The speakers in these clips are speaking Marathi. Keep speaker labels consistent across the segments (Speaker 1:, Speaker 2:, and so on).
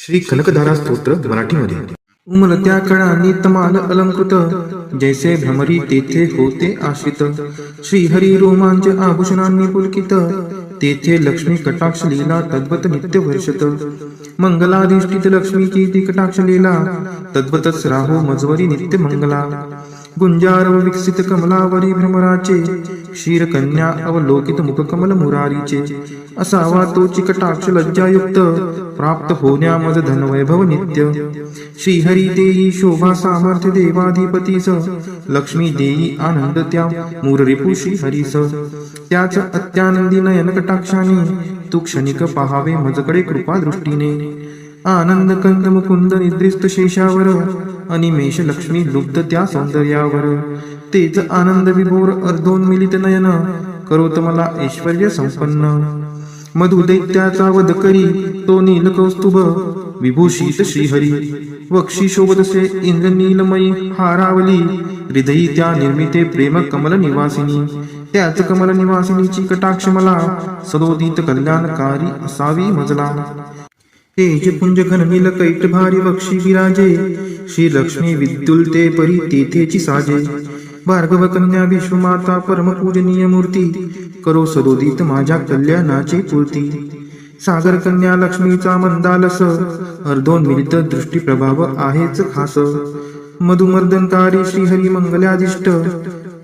Speaker 1: श्री कनकधारा स्तोत्र मराठीमध्ये. उमलत्या कळांनी तमाल अलंकृत, जैसे भ्रमरी तेथे होते आश्रित. श्रीहरी रोमांच आभूषणांनी पुलकित, तेथे लक्ष्मी कटाक्ष लीला तद्वत नित्य वर्षत. मंगलाधिष्ठित लक्ष्मीची ती कटाक्ष लीला, तद्वतच राहो मजवरी नित्य मंगला. गुंजारव विकसित कमलावरी भ्रमराचे, क्षीरकन्या अवलोकित मुखकमल मुरारीचे. असावा तोची कटाक्ष लज्जायुक्त, प्राप्त होण्या मज धनवैभव नित्य. श्रीहरी देई शोभा सामर्थ्य देवाधिपतीस, लक्ष्मी देई आनंद त्या मूररिपू श्रीहरीस. त्याच अत्यानंदी नयन कटाक्षाने, तू क्षणिक पहावे मजकडे कृपा दृष्टीने. आनंद कंद मुकुंद निद्रिस्त शेषावर, अनिमेष लक्ष्मी लुब्ध त्या सौंदर्यावर. तेच आनंद विभोर अर्धोन्मिलित नयन, करोत मला ऐश्वर्य संपन्न. मधु दैत्याचा वध करी तो नील कौस्तुभ, विभूषित श्रीहरी. वक्षी शोभतसे इंद्र नीलमयी हारावली, हृदयी त्या निर्मिते प्रेम कमल निवासिनी. त्याच कमल निवासिनीची कटाक्ष मला, सदोदित कल्याणकारी असावी मजला. तेज पुंज घन नील कैट भारी वक्षी विराजे, श्री लक्ष्मी विद्युलते परी तेथेची साजे. भार्गव कन्या विश्वमाता परम पूजनीय मूर्ती, करो सदोदित माझ्या कल्याणाची पूर्ती. सागर कन्या लक्ष्मीचा मंदालस, अर्धोन्मिलित दृष्टी प्रभाव आहेच खास. मधुमर्दनकारी श्रीहरी मंगलाधिष्ट,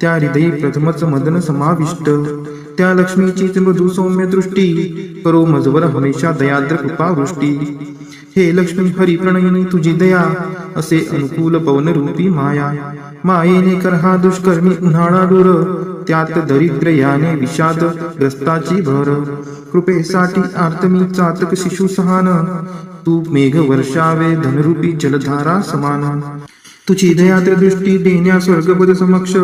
Speaker 1: त्या हृदयी प्रथमच मदन समाविष्ट. त्या लक्ष्मीचीच मृदू सौम्य दृष्टी, करो मजवर हमेशा दयाद्र कृपावृष्टी. हे लक्ष्मी हरी प्रणयिनी तुझी दया, असे अनुकूल पवन रूपी माया. मायेने कर हा दुष्कर्मी उन्हाळा दूर, त्यात दरिद्र याने विषाद ग्रस्ताची भर. कृपेसाठी आर्तमी चातक शिशु सहान, तू मेघ वर्षावे धनरूपी जलधारा समान. तुझी दयाद्र दृष्टी देण्या स्वर्गपद समक्ष,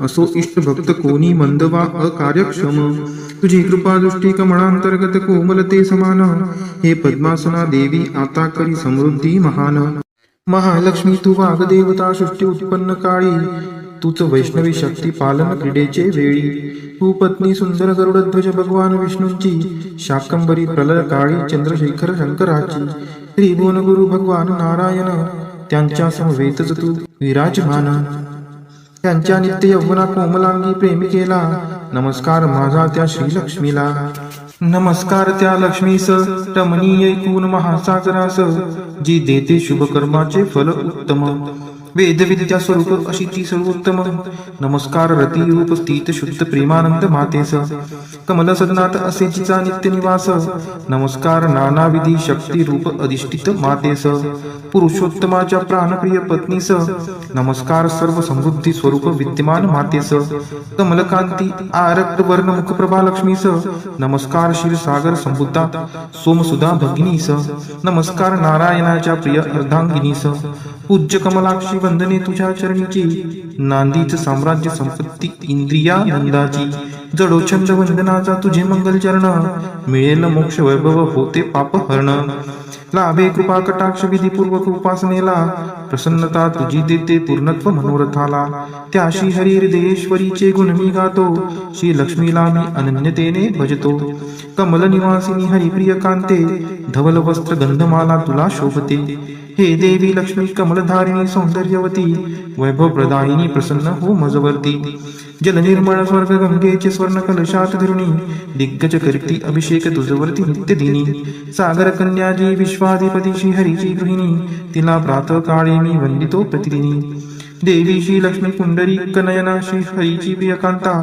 Speaker 1: असो इष्ट भक्त कोणी मंद वा अकार्यक्षम. तुझी कृपा दृष्टी कमळांतर्गत कोमलते समान, हे पद्मासना देवी आता करी समृद्धी महान. महालक्ष्मी तू वाग्देवता सृष्टी उत्पन्न काळी, तूच वैष्णवी शक्ती पालन क्रीडेचे वेळी. तू पत्नी सुंदर गरुडध्वज भगवान विष्णूंची, शाकंबरी प्रलय काळी चंद्रशेखर शंकराची. त्रिभुवन गुरु भगवान नारायण, त्यांच्या समवेतच तू विराजमान. त्यांच्या नित्य यौवना कोमलांगी प्रेमिकेला, नमस्कार माझा त्या श्रीलक्ष्मीला. नमस्कार त्या लक्ष्मीस रमणीय ऐकून महासागरास, जी देते शुभ कर्माचे फल उत्तम. वेदविद्या स्वरूप अशी ती सर्वोत्तम. नमस्कार रती रूप स्थित शुद्ध प्रेमानंद मातेस, कमल सदनात असे जिचा नित्य निवास. नमस्कार नानाविधी शक्ती रूप अधिष्ठित मातेस, पुरुषोत्तमाच्या प्राणप्रिय पत्नीस. नमस्कार सर्व समृद्धी स्वरूप विद्यमान मातेस, कमलकांती आरक्त वर्ण मुखप्रभा लक्ष्मीस. नमस्कार क्षीरसागर संबुद्धा सोमसुधा भगिनीस. नमस्कार नारायणाच्या प्रिय अर्धांगिनीस. पूज्य कमलाक्षी वंदने तुझ्या चरणीची, नांदीच साम्राज्य संपत्ती इंद्रियानंदाची. जडो छंद वंदनाचा तुझे मंगल चरण, मिळेल मोक्ष वैभव होते पाप हरण. लाभे कृपा कटाक्ष विधीपूर्वक उपासनेला, प्रसन्नता तुझी देते पूर्णत्व मनोरथाला. त्या श्री हरी हृदयेश्वरीचे गुण मी गातो, श्री लक्ष्मीला मी अनन्यतेने भजतो. कमल निवासिनी हरिप्रिय कांते, धवल वस्त्र गंधमाला तुला शोभते. हे देवी लक्ष्मी कमलधारिणी सौंदर्यवती, वैभव प्रदायिनी प्रसन्न हो मजवर्ती. जल निर्मळ स्वर्ग गंगेचे स्वर्ण कलशात धरुणी, दिग्गज करती अभिषेक तुझवरती नित्य दिनी. सागर कन्याजी विश्वाधिपती श्री हरीची गृहिणी, तिला प्रातः काळी मी वंदितो प्रतिदिनी. देवी श्री लक्ष्मी पुंडरी कनयना श्री हरीची प्रियकांता,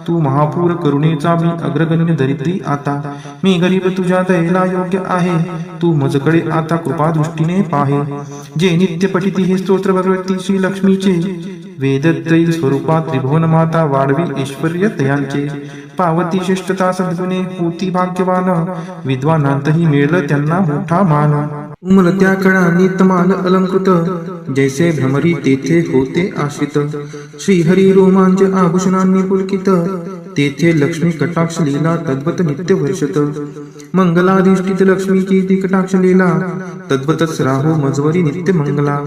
Speaker 1: तू महापूर करुणेचा मी अग्रगण्य दरिद्री आता. मी गरीब तुझ्या दयेला योग्य आहे, तू मजकडे आता कृपा दृष्टीने पाहे. जे नित्य पठिती हे स्तोत्र भगवती श्री लक्ष्मीचे, वेदत्रयी स्वरूपा त्रिभुवन माता वाढवी ऐश्वर्य तयांचे. पावती श्रेष्ठता सद्गुणे होती भाग्यवान, विद्वानांतही मिळलं त्यांना मोठा मान. उमलत्या कळांनी तमाल अलंकृत, जैसे भ्रमरी तेथे होते आश्रित. श्रीहरी रोमांच आभूषणांनी पुलकित, तेथे लक्ष्मी कटाक्ष लीला तद्वत नित्य वर्षत. मंगलाधिष्ठित लक्ष्मीची ती कटाक्ष लीला, तद्वतच राहो मजवरी नित्य मंगला.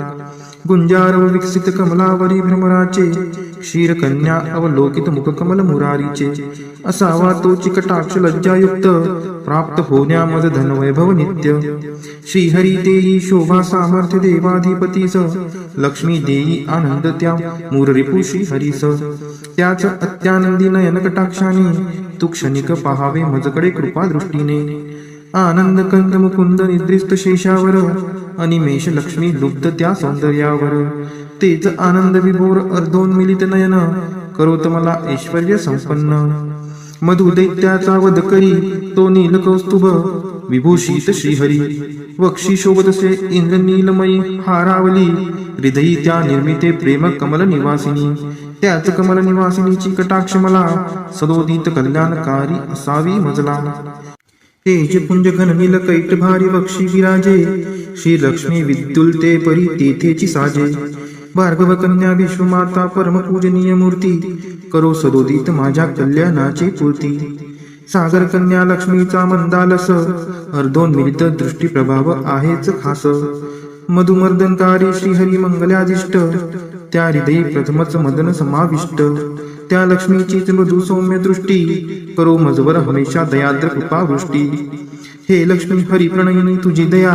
Speaker 1: गुंजार विकसित कमलावरी भ्रमराचे, क्षीरकन्या अवलोकित मुखकमल मुरारीचे. असावा तोची कटाक्ष लज्जायुक्त, प्राप्त होण्या मज धनवैभव नित्य. श्रीहरी देई शोभा सामर्थ्य देवाधिपतीस, लक्ष्मी देई आनंद त्या मूररिपू श्रीहरीस. त्याच अत्यानंदी नयन कटाक्षाने, तू क्षणिक पहावे मजकडे कृपा दृष्टीने. आनंद कंद मुकुंद निद्रिस्त शेषावर, अनिमेष लक्ष्मी लुब्ध त्या सौंदर्यावर. तेच आनंद विभोर अर्धोन्मिलित नयन, करोत मला ऐश्वर्य संपन्न. मधु दैत्याचा वध करी तो नील कौस्तुभ, विभूषित श्रीहरी. वक्षी शोभतसे इंद्र नीलमयी हारावली, हृदयी त्या निर्मिते प्रेम कमल निवासिनी. त्याच कमल निवासिनीची कटाक्ष मला, सदोदित कल्याणकारी असावी मजला. तेज पुंज घन नील कैट भारी वक्षी विराजे, श्री लक्ष्मी विद्युलते परी तेथेची साजे. भार्गव कन्या विश्वमाता परम पूजनीय मूर्ती, करो सदोदित माझ्या कल्याणाची पूर्ती. सागर कन्या लक्ष्मीचा मंदालस, अर्धोन्मिलित दृष्टी प्रभाव आहेच खास. मधुमर्दनकारी श्रीहरी मंगलादिष्ट, त्या हृदयी प्रथमच मदन समाविष्ट. त्या लक्ष्मीचीच मृदू सौम्य दृष्टी, करो मजवर हमेशा दयाद्र कृपावृष्टी. हे लक्ष्मी हरी प्रणयिनी तुझी दया,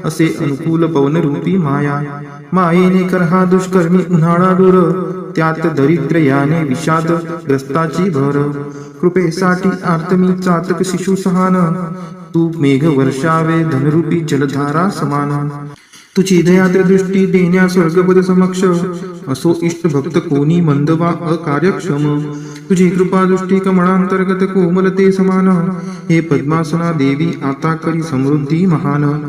Speaker 1: असे अनुकूल पवन रूपी माया. मायेने कर हा दुष्कर्मी उन्हाळा दूर, त्यात दरिद्र याने विषाद ग्रस्ताची भर. कृपेसाठी आर्तमी चातक शिशु सहान, तू मेघ वर्षावे धनरूपी जलधारा समान. तुझी दयाद्र दृष्टी देण्या स्वर्गपद समक्ष, असो इष्ट भक्त कोणी मंद वा अकार्यक्षम. तुझी कृपा दृष्टी कमळांतर्गत कोमलते समान, हे पद्मासना देवी आता करी समृद्धी महान.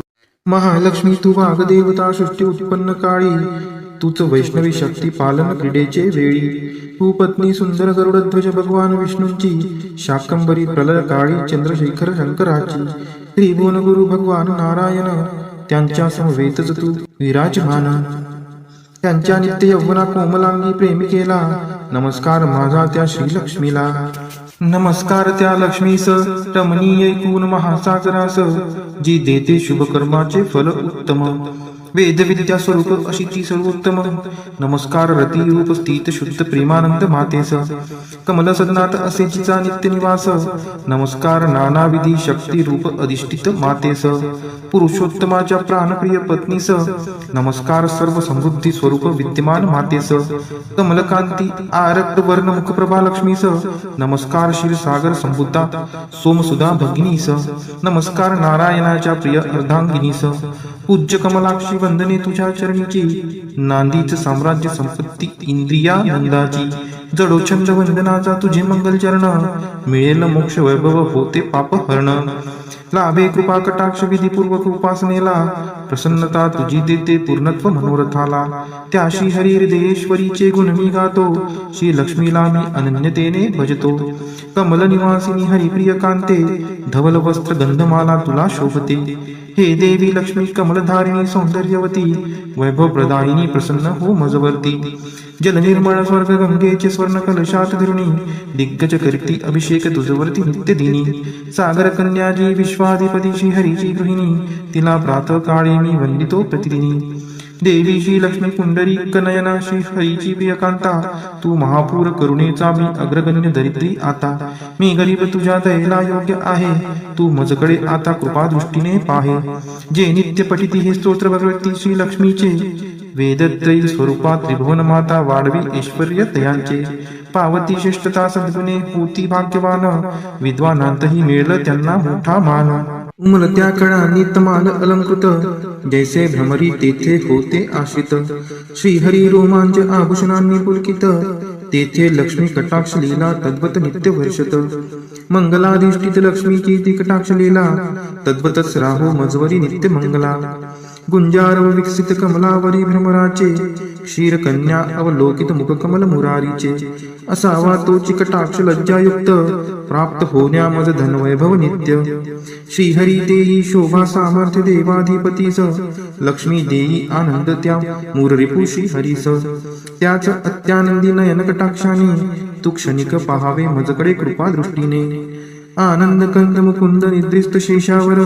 Speaker 1: महालक्ष्मी तू वाग्देवता सृष्टी उत्पन्न काळी, तूच वैष्णवी शक्ती पालन क्रीडेचे वेळी. तू पत्नी सुंदर गरुडध्वज भगवान विष्णूंची, शाकंबरी प्रलय काळी चंद्रशेखर शंकराची. त्रिभुवन गुरु भगवान नारायण, त्यांच्या समवेतच तू विराजमान. त्यांच्या नित्य यौवना कोमलांगी प्रेमिकेला, नमस्कार माझा त्या श्रीलक्ष्मीला. नमस्कार त्या लक्ष्मीस रमणीय ऐकून महासागरास, जी देते शुभकर्माचे फल उत्तम. वेदविद्या स्वरूप अशीची सर्वोत्तम. नमस्कार रती रूप स्थित शुद्ध प्रेमानंद मातेस, कमल सदनात असे जिचा नित्य निवास. नमस्कार नानाविधी शक्ती रूप अधिष्ठित मातेस, पुरुषोत्तमाच्या प्राणप्रिय पत्नीस. नमस्कार सर्व समृद्धी स्वरूप विद्यमान मातेस, कमलकांती आरक्त वर्ण मुखप्रभा लक्ष्मीस. नमस्कार क्षीरसागर संबुद्धा सोमसुधा भगिनीस. नमस्कार नारायणाच्या प्रिय अर्धांगिनीस. पूज्य कमलाक्षी वंदने तुझ्या चरणीची, नांदीच साम्राज्य संपत्ती इंद्रियानंदाची. जडोछंद वंदनाचा तुझे मंगल चरण, मिळेल मोक्ष वैभव होते पाप हरण. लाभे कृपा कटाक्ष विधीपूर्वक उपासनेला, प्रसन्नता तुझी देते पूर्णत्व मनोरथाला. त्या श्री हरी हृदयेश्वरीचे गुण मी गातो, श्री लक्ष्मीला मी अनन्यतेने भजतो. कमल निवासिनी हरिप्रिय कांते, धवल वस्त्र गंधमाला तुला शोभते. हे देवी लक्ष्मी कमलधारिणी सौंदर्यवती, वैभव प्रदायिनी प्रसन्न हो मजवर्ती. जल निर्मळ स्वर्ग गंगेचे स्वर्ण कलशात धरुणी, दिग्गज करती अभिषेक तुझवरती नित्य दिनी. सागर कन्याजी विश्वाधिपती श्री हरीची गृहिणी, तिला प्रातः काळी मी वंदितो प्रतिदिनी. देवी श्री लक्ष्मी पुंडरी कनयना श्री हरीची प्रियकांता, तू महापूर करुणेचा मी अग्रगण्य दरिद्री आता. मी गरीब तुझ्या दयेला योग्य आहे, तू मजकडे आता कृपा दृष्टीने पाहे. जे नित्य पठिती हे स्तोत्र भगवती श्री लक्ष्मीचे, वेदत्रयी स्वरूपात त्रिभुवन माता वाढवी ऐश्वर्य तयांचे. पावती श्रेष्ठता सद्गुणे होती भाग्यवान, विद्वानांतही मिळलं त्यांना मोठा मान. उमलत्या कळांनी तमाल अलंकृत, जैसे भ्रमरी तेथे होते आश्रित. श्रीहरी रोमांच आभूषणांनी पुलकित, तेथे लक्ष्मी कटाक्ष लीला तद्वत नित्य वर्षत. मंगलाधिष्ठित लक्ष्मीची ती कटाक्ष लीला, तद्वतच राहो मजवरी नित्य मंगला. गुंजार विकसित कमलावरी भ्रमराचे, क्षीरकन्या अवलोकित मुखकमल मुरारीचे. असावा तोची कटाक्ष लज्जायुक्त, प्राप्त होण्या मज धनवैभव नित्य. श्रीहरी देई शोभा सामर्थ्य देवाधिपतीस, लक्ष्मी देई आनंद त्या मूररिपू श्रीहरीस. त्याच अत्यानंदी नयन कटाक्षाने, तू क्षणिक पहावे मजकडे कृपा दृष्टीने. आनंद कंद मुकुंद निद्रिस्त शेषावर,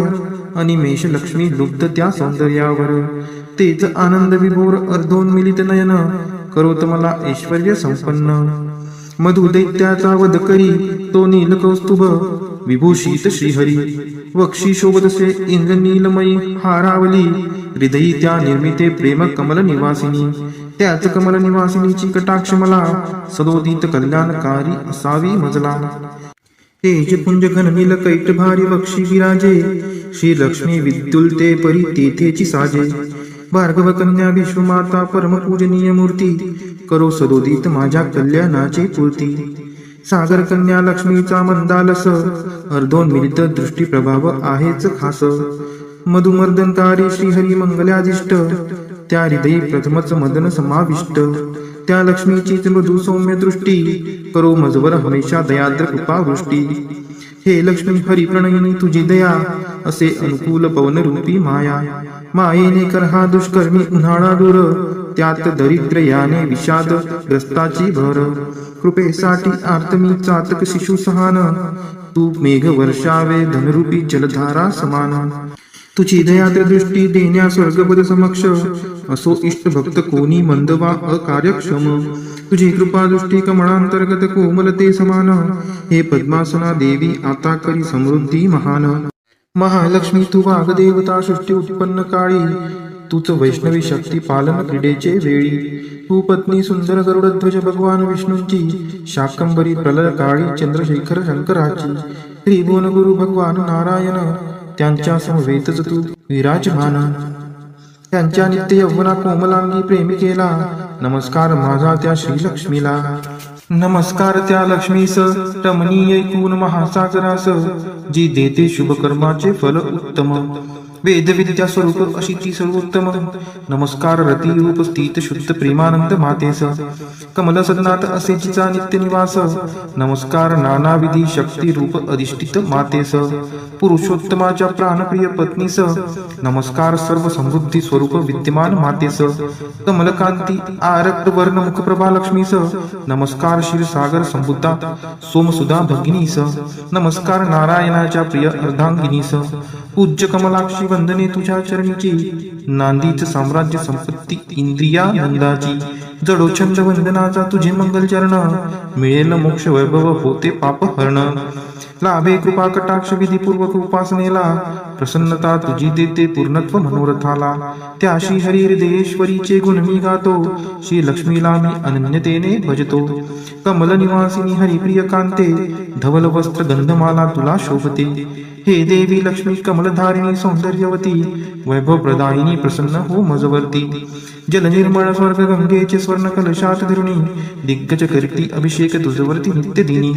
Speaker 1: अनिमेष लक्ष्मी लुब्ध त्या सौंदर्यावर. तेच आनंद विभोर अर्धोन्मिलित नयन करोत मला ऐश्वर्य संपन्न मधु दैत्याचा वध करी तो नील कौस्तुभ विभूषित श्रीहरी वक्षी शोभतसे इंद्र नीलमयी हारावली हृदयी त्या निर्मिते प्रेम कमल निवासिनी त्याच कमल निवासिनीची कटाक्ष मला सदोदित कल्याणकारी असावी मजला तेज पुंज घन नील कैट भारी वक्षी विराजे श्री लक्ष्मी विद्युलते परी तेथेची साजे भार्गव कन्या विश्वमाता परम पूजनीय मूर्ती करो सदोदित माझ्या कल्याणाची पूर्ती सागर कन्या लक्ष्मीचा मंदालस अर्धोन्मिलित दृष्टी प्रभाव आहेच खास मधुमर्दनकारी श्रीहरी मंगलादिष्ट त्या हृदयी प्रथमच मदन समाविष्ट त्या लक्ष्मीचीच मृदू सौम्य दृष्टी करो मजवर हमेशा दयाद्र कृपा वृष्टी हे लक्ष्मी हरी प्रणयिनी तुझी दया असे अनुकूल पवन रूपी माया मायेने कर हा दुष्कर्मी उन्हाळा दूर त्यात दरिद्र याने विषाद ग्रस्ताची भर कृपेसाठी आर्तमी चातक शिशु सहान तू मेघ वर्षावे धनरूपी जलधारा समान तुझी दयाद्र दृष्टी देण्या स्वर्गपद समक्ष असो इष्ट भक्त कोणी मंद वा अकार्यक्षम तुझी कृपा दृष्टी कमळांतर्गत कोमलते समान हे पद्मासना देवी आता करी समृद्धी महान महालक्ष्मी तू वाग्देवता सृष्टी उत्पन्न काळी तूच वैष्णवी शक्ती पालन क्रीडेचे वेळी तू पत्नी सुंदर गरुडध्वज भगवान विष्णूंची शाकंबरी प्रलय काळी चंद्रशेखर शंकराची त्रिभुवन गुरु भगवान नारायण त्यांच्या समवेतच तू विराजमान त्यांच्या नित्य यौवना कोमलांगी प्रेमिकेला नमस्कार माझा त्या श्रीलक्ष्मीला नमस्कार त्या लक्ष्मीस रमणीय ऐकून महासागरास जी देते शुभ कर्माचे फल उत्तम वेद विद्या स्वरूप अशी ती सर्वोत्तम नमस्कार रती रूप स्थित शुद्ध प्रेमानंद मातेस कमल सदनात असे जिचा नित्य निवास नमस्कार नानाविधी शक्ती रूप अधिष्ठित मातेस पुरुषोत्तमाच्या प्राणप्रिय पत्नीस नमस्कार सर्व समृद्धी स्वरूप विद्यमान मातेस कमलकांती आरक्त वर्ण मुखप्रभा लक्ष्मीस नमस्कार क्षीरसागर संबुद्धा सोमसुधा भगिनीस नमस्कार नारायणाच्या प्रिय अर्धांगिनीस पूज्य कमलाक्षी वंदने तुझ्या चरणीची नांदीच साम्राज्य संपत्ती इंद्रिया नंदाची जडो छंद वंदनाचा तुझे मंगल चरण मिळेल मोक्ष वैभव होते पाप हरण लाभे कृपा कटाक्ष विधीपूर्वक उपासनेला प्रसन्नता तुझी देते पूर्णत्व मनोरथाला त्या श्री हरी हृदयेश्वरीचे गुण मी गातो श्री लक्ष्मीला मी अनन्यतेने भजतो कमल निवासिनी हरिप्रिय कांते धवल वस्त्र गंधमाला तुला शोभते हे देवी लक्ष्मी कमलधारिणी सौंदर्यवती वैभव प्रदायिनी प्रसन्न हो मजवर्ती जल निर्मळ स्वर्ग गंगेचे स्वर्ण कलशात धरुणी दिग्गज करती अभिषेक तुझवरती नित्य दिनी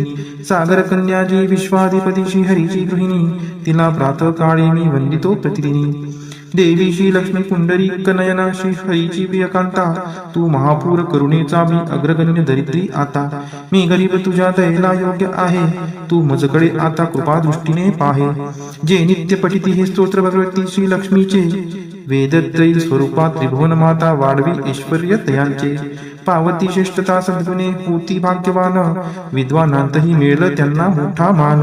Speaker 1: सागर कन्याजी विश्वाधिपती श्री हरीची गृहिणी तिला प्रातः काळी मी वंदितो प्रतिदिनी देवी श्री लक्ष्मी पुंडरी कनयना श्री हरीची प्रियकांता तू महापूर करुणेचा मी अग्रगण्य दरिद्री आता मी गरीब तुझ्या दयेला योग्य आहे तू मजकडे आता कृपा दृष्टीने पाहे जे नित्य पठिती हे स्तोत्र भगवती श्री लक्ष्मीचे वेदत्रयी स्वरूपा त्रिभुवन माता वाढवी ऐश्वर्य तयांचे पावती श्रेष्ठता सद्गुणे होती भाग्यवान विद्वानांतही मिळलं त्यांना मोठा मान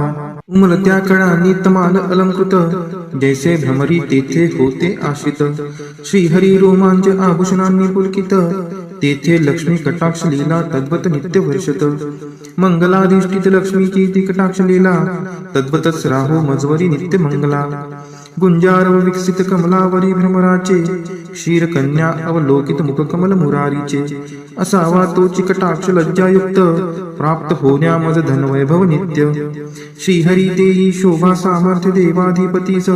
Speaker 1: उमलत्या कळांनी तमाल अलंकृत जैसे भ्रमरी तेथे होते आश्रित श्रीहरी रोमांच आभूषणांनी पुलकित तेथे लक्ष्मी कटाक्ष लीला तद्वत नित्य वर्षत मंगलाधिष्ठित लक्ष्मीची ती कटाक्ष लीला तद्वतच राहो मजवरी नित्य मंगला गुंजार विकसित कमलावरी भ्रमराचे क्षीर कन्या अवलोकित मुख कमल मुरारीचे असावा तो चिकटाक्ष लज्जायुक्त प्राप्त होण्या मज धनवैभव नित्य श्रीहरी देई शोभा सामर्थ्य देवाधिपतीस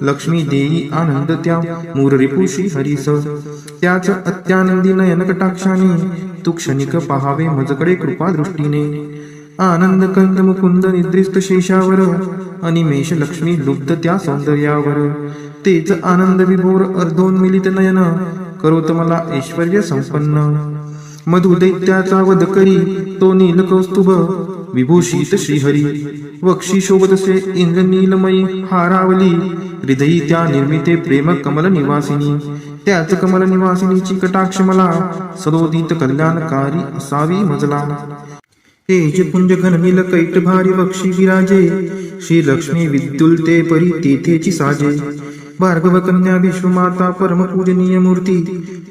Speaker 1: लक्ष्मी देई आनंद त्या मूररिपू श्रीहरीस त्याच अत्यानंदी नयन कटाक्षाने तू क्षणिक पहावे मजकडे कृपा दृष्टीने आनंद कंद मुकुंद निद्रिस्त शेषावर अनिमेष लक्ष्मी लुब्ध त्या सौंदर्यावर तेच आनंद विभोर अर्धोन्मिलित नयन करोत मला ऐश्वर्य संपन्न मधु दैत्याचा वध करी तो नील कौस्तुभ विभूषित श्रीहरी वक्षी शोभतसे इंद्र नीलमयी हारावली हृदयी त्या निर्मिते प्रेम कमल निवासिनी त्याच कमल निवासिनीची कटाक्ष मला सदोदित कल्याणकारी असावी मजला तेज पुंज घननील कैट भारी वक्षी विराजे श्री लक्ष्मी विद्युलते परी तेथेची साजे भार्गव कन्या विश्वमाता परमपूजनीय मूर्ती,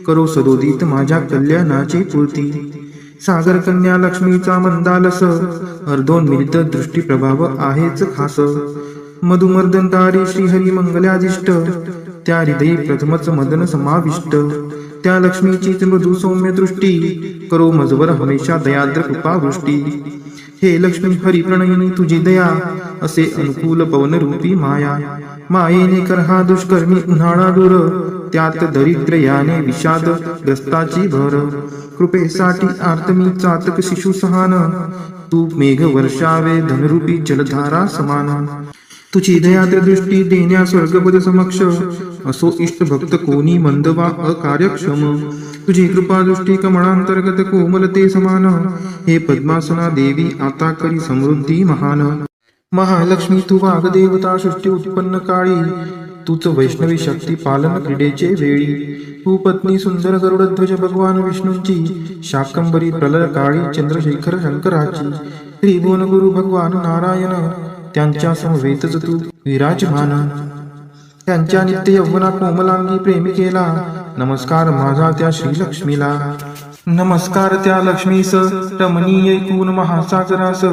Speaker 1: करो सदोदित माझ्या कल्याणाची पूर्ती. सागर कन्या लक्ष्मीचा मंदालस, अर्धोन्मिलित दृष्टी प्रभाव आहेच खास. मधुमर्दनकारी श्रीहरी मंगलादिष्ट, त्या हृदयी प्रथमच मदन समाविष्ट. त्या लक्ष्मीचीच मृदू सौम्य दृष्टी, करो मजवर हमेशा दयाद्र कृपावृष्टी. हे लक्ष्मी हरी प्रणयिनी तुझी दया, असे अनुकूल पवनरूपी माया. मायेने कर हा दुष्कर्मी उन्हाळा दूर, त्यात दरिद्र याने विषाद ग्रस्ताची भर. कृपेसाठी आर्तमी चातक शिशु सहान, तू मेघ वर्षावे धनरूपी जलधारा समान. तुझी दयाद्र दृष्टी देण्या स्वर्गपद समक्ष, असो इष्ट भक्त कोणी मंद वा अकार्यक्षम. तुझी कृपा दृष्टी कमळांतर्गत कोमलते समान, हे पद्मासना देवी आता करी समृद्धी महान. महालक्ष्मी तू वाग्देवता सृष्टी उत्पन्न काळी, तूच वैष्णवी शक्ती पालन क्रीडेचे वेळी. तू पत्नी सुंदर गरुडध्वज भगवान विष्णूंची, शाकंबरी प्रलय काळी चंद्रशेखर शंकराची. त्रिभुवन गुरु भगवान नारायण, त्यांच्या समवेतच तू विराजमान. त्यांच्या नित्य यौवना कोमलांगी प्रेमिकेला, नमस्कार माझा त्या श्रीलक्ष्मीला. नमस्कार त्या लक्ष्मीस रमणीय ऐकून महासागरास,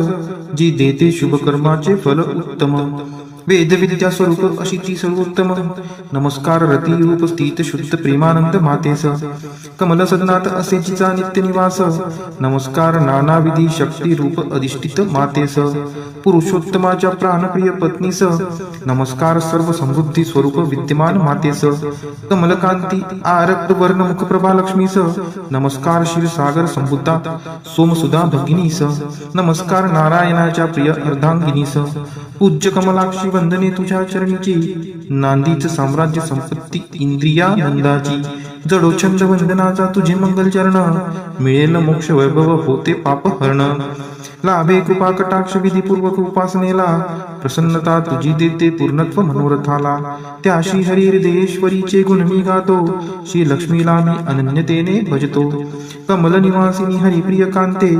Speaker 1: जी देते शुभ कर्माचे फल उत्तम. वेदविद्या स्वरूप अशी ती सर्वोत्तम. नमस्कार रती रूप स्थित शुद्ध प्रेमानंद मातेस, कमल सदनात असे जिचा नित्य निवास. नमस्कार नानाविधी शक्ती रूप अधिष्ठित मातेस, पुरुषोत्तमाच्या प्राणप्रिय पत्नीस. नमस्कार सर्व समृद्धी स्वरूप विद्यमान मातेस, कमलकांती आरक्त वर्ण मुखप्रभा लक्ष्मीस. नमस्कार क्षीरसागर संबुद्धा सोमसुधा भगिनीस. नमस्कार नारायणाच्या प्रिय अर्धांगिनीस. पूज्य कमलाक्षी वंदने तुझ्या चरणीची, नांदीच साम्राज्य संपत्ती इंद्रियानंदाची. जडोछंद वंदनाचा तुझे मंगल चरण, मिळेल मोक्ष वैभव होते पाप हरण. लाभे कृपा कटाक्ष विधीपूर्वक उपासनेला, प्रसन्नता तुझी देते पूर्णत्व मनोरथाला. त्या श्री हरी हृदयेश्वरीचे गुण मी गातो, श्री लक्ष्मीला मी अनन्यतेने भजतो. कमल निवासिनी हरिप्रिय कांते,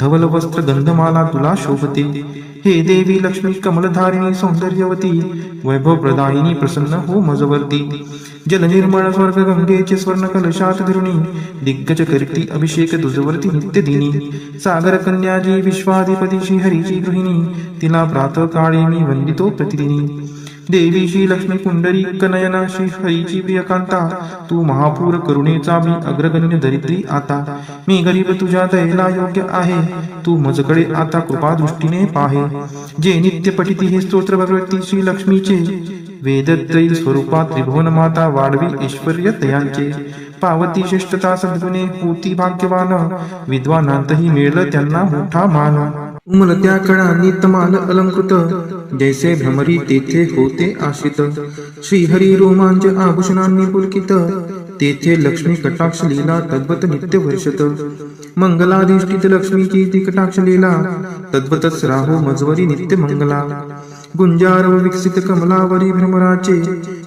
Speaker 1: धवल वस्त्र गंधमाला तुला शोभते. हे देवी लक्ष्मी कमलधारिणी सौंदर्यवती, वैभव प्रदायिनी प्रसन्न हो मजवर्ती. जल निर्मळ स्वर्ग गंगेचे स्वर्ण कलशात धरुणी, दिग्गज करती अभिषेक तुझवरती नित्य दिनी. सागर कन्याजी विश्वाधिपती श्री हरीची गृहिणी, तिला प्रातः काळी मी वंदितो प्रतिदिनी. देवी श्री लक्ष्मी पुंडरी कनयना श्री हरीची प्रियकांता, तू महापूर करुणेचा मी अग्रगण्य दरिद्री आता. मी गरीब तुझ्या दयेला योग्य आहे, तू मजकडे आता कृपा दृष्टीने पाहे. जे नित्य पठिती हे स्तोत्र भगवती श्री लक्ष्मीचे, वेदत्रयी स्वरूपात त्रिभुवन माता वाढवी ऐश्वर्य तयांचे. पावती श्रेष्ठता सद्गुणे होती भाग्यवान, विद्वानांतही मिळलं त्यांना मोठा मान. उमलत्या कळांनी तमाल अलंकृत, जैसे भ्रमरी तेथे होते आश्रित. श्रीहरी रोमांच आभूषणांनी पुलकित, तेथे लक्ष्मी कटाक्ष लीला तद्वत नित्य वर्षत. मंगलाधिष्ठित लक्ष्मीची ती कटाक्ष लीला, तद्वतच राहो मजवरी नित्य मंगला. गुंजारव विकसित कमलावरी भ्रमराचे,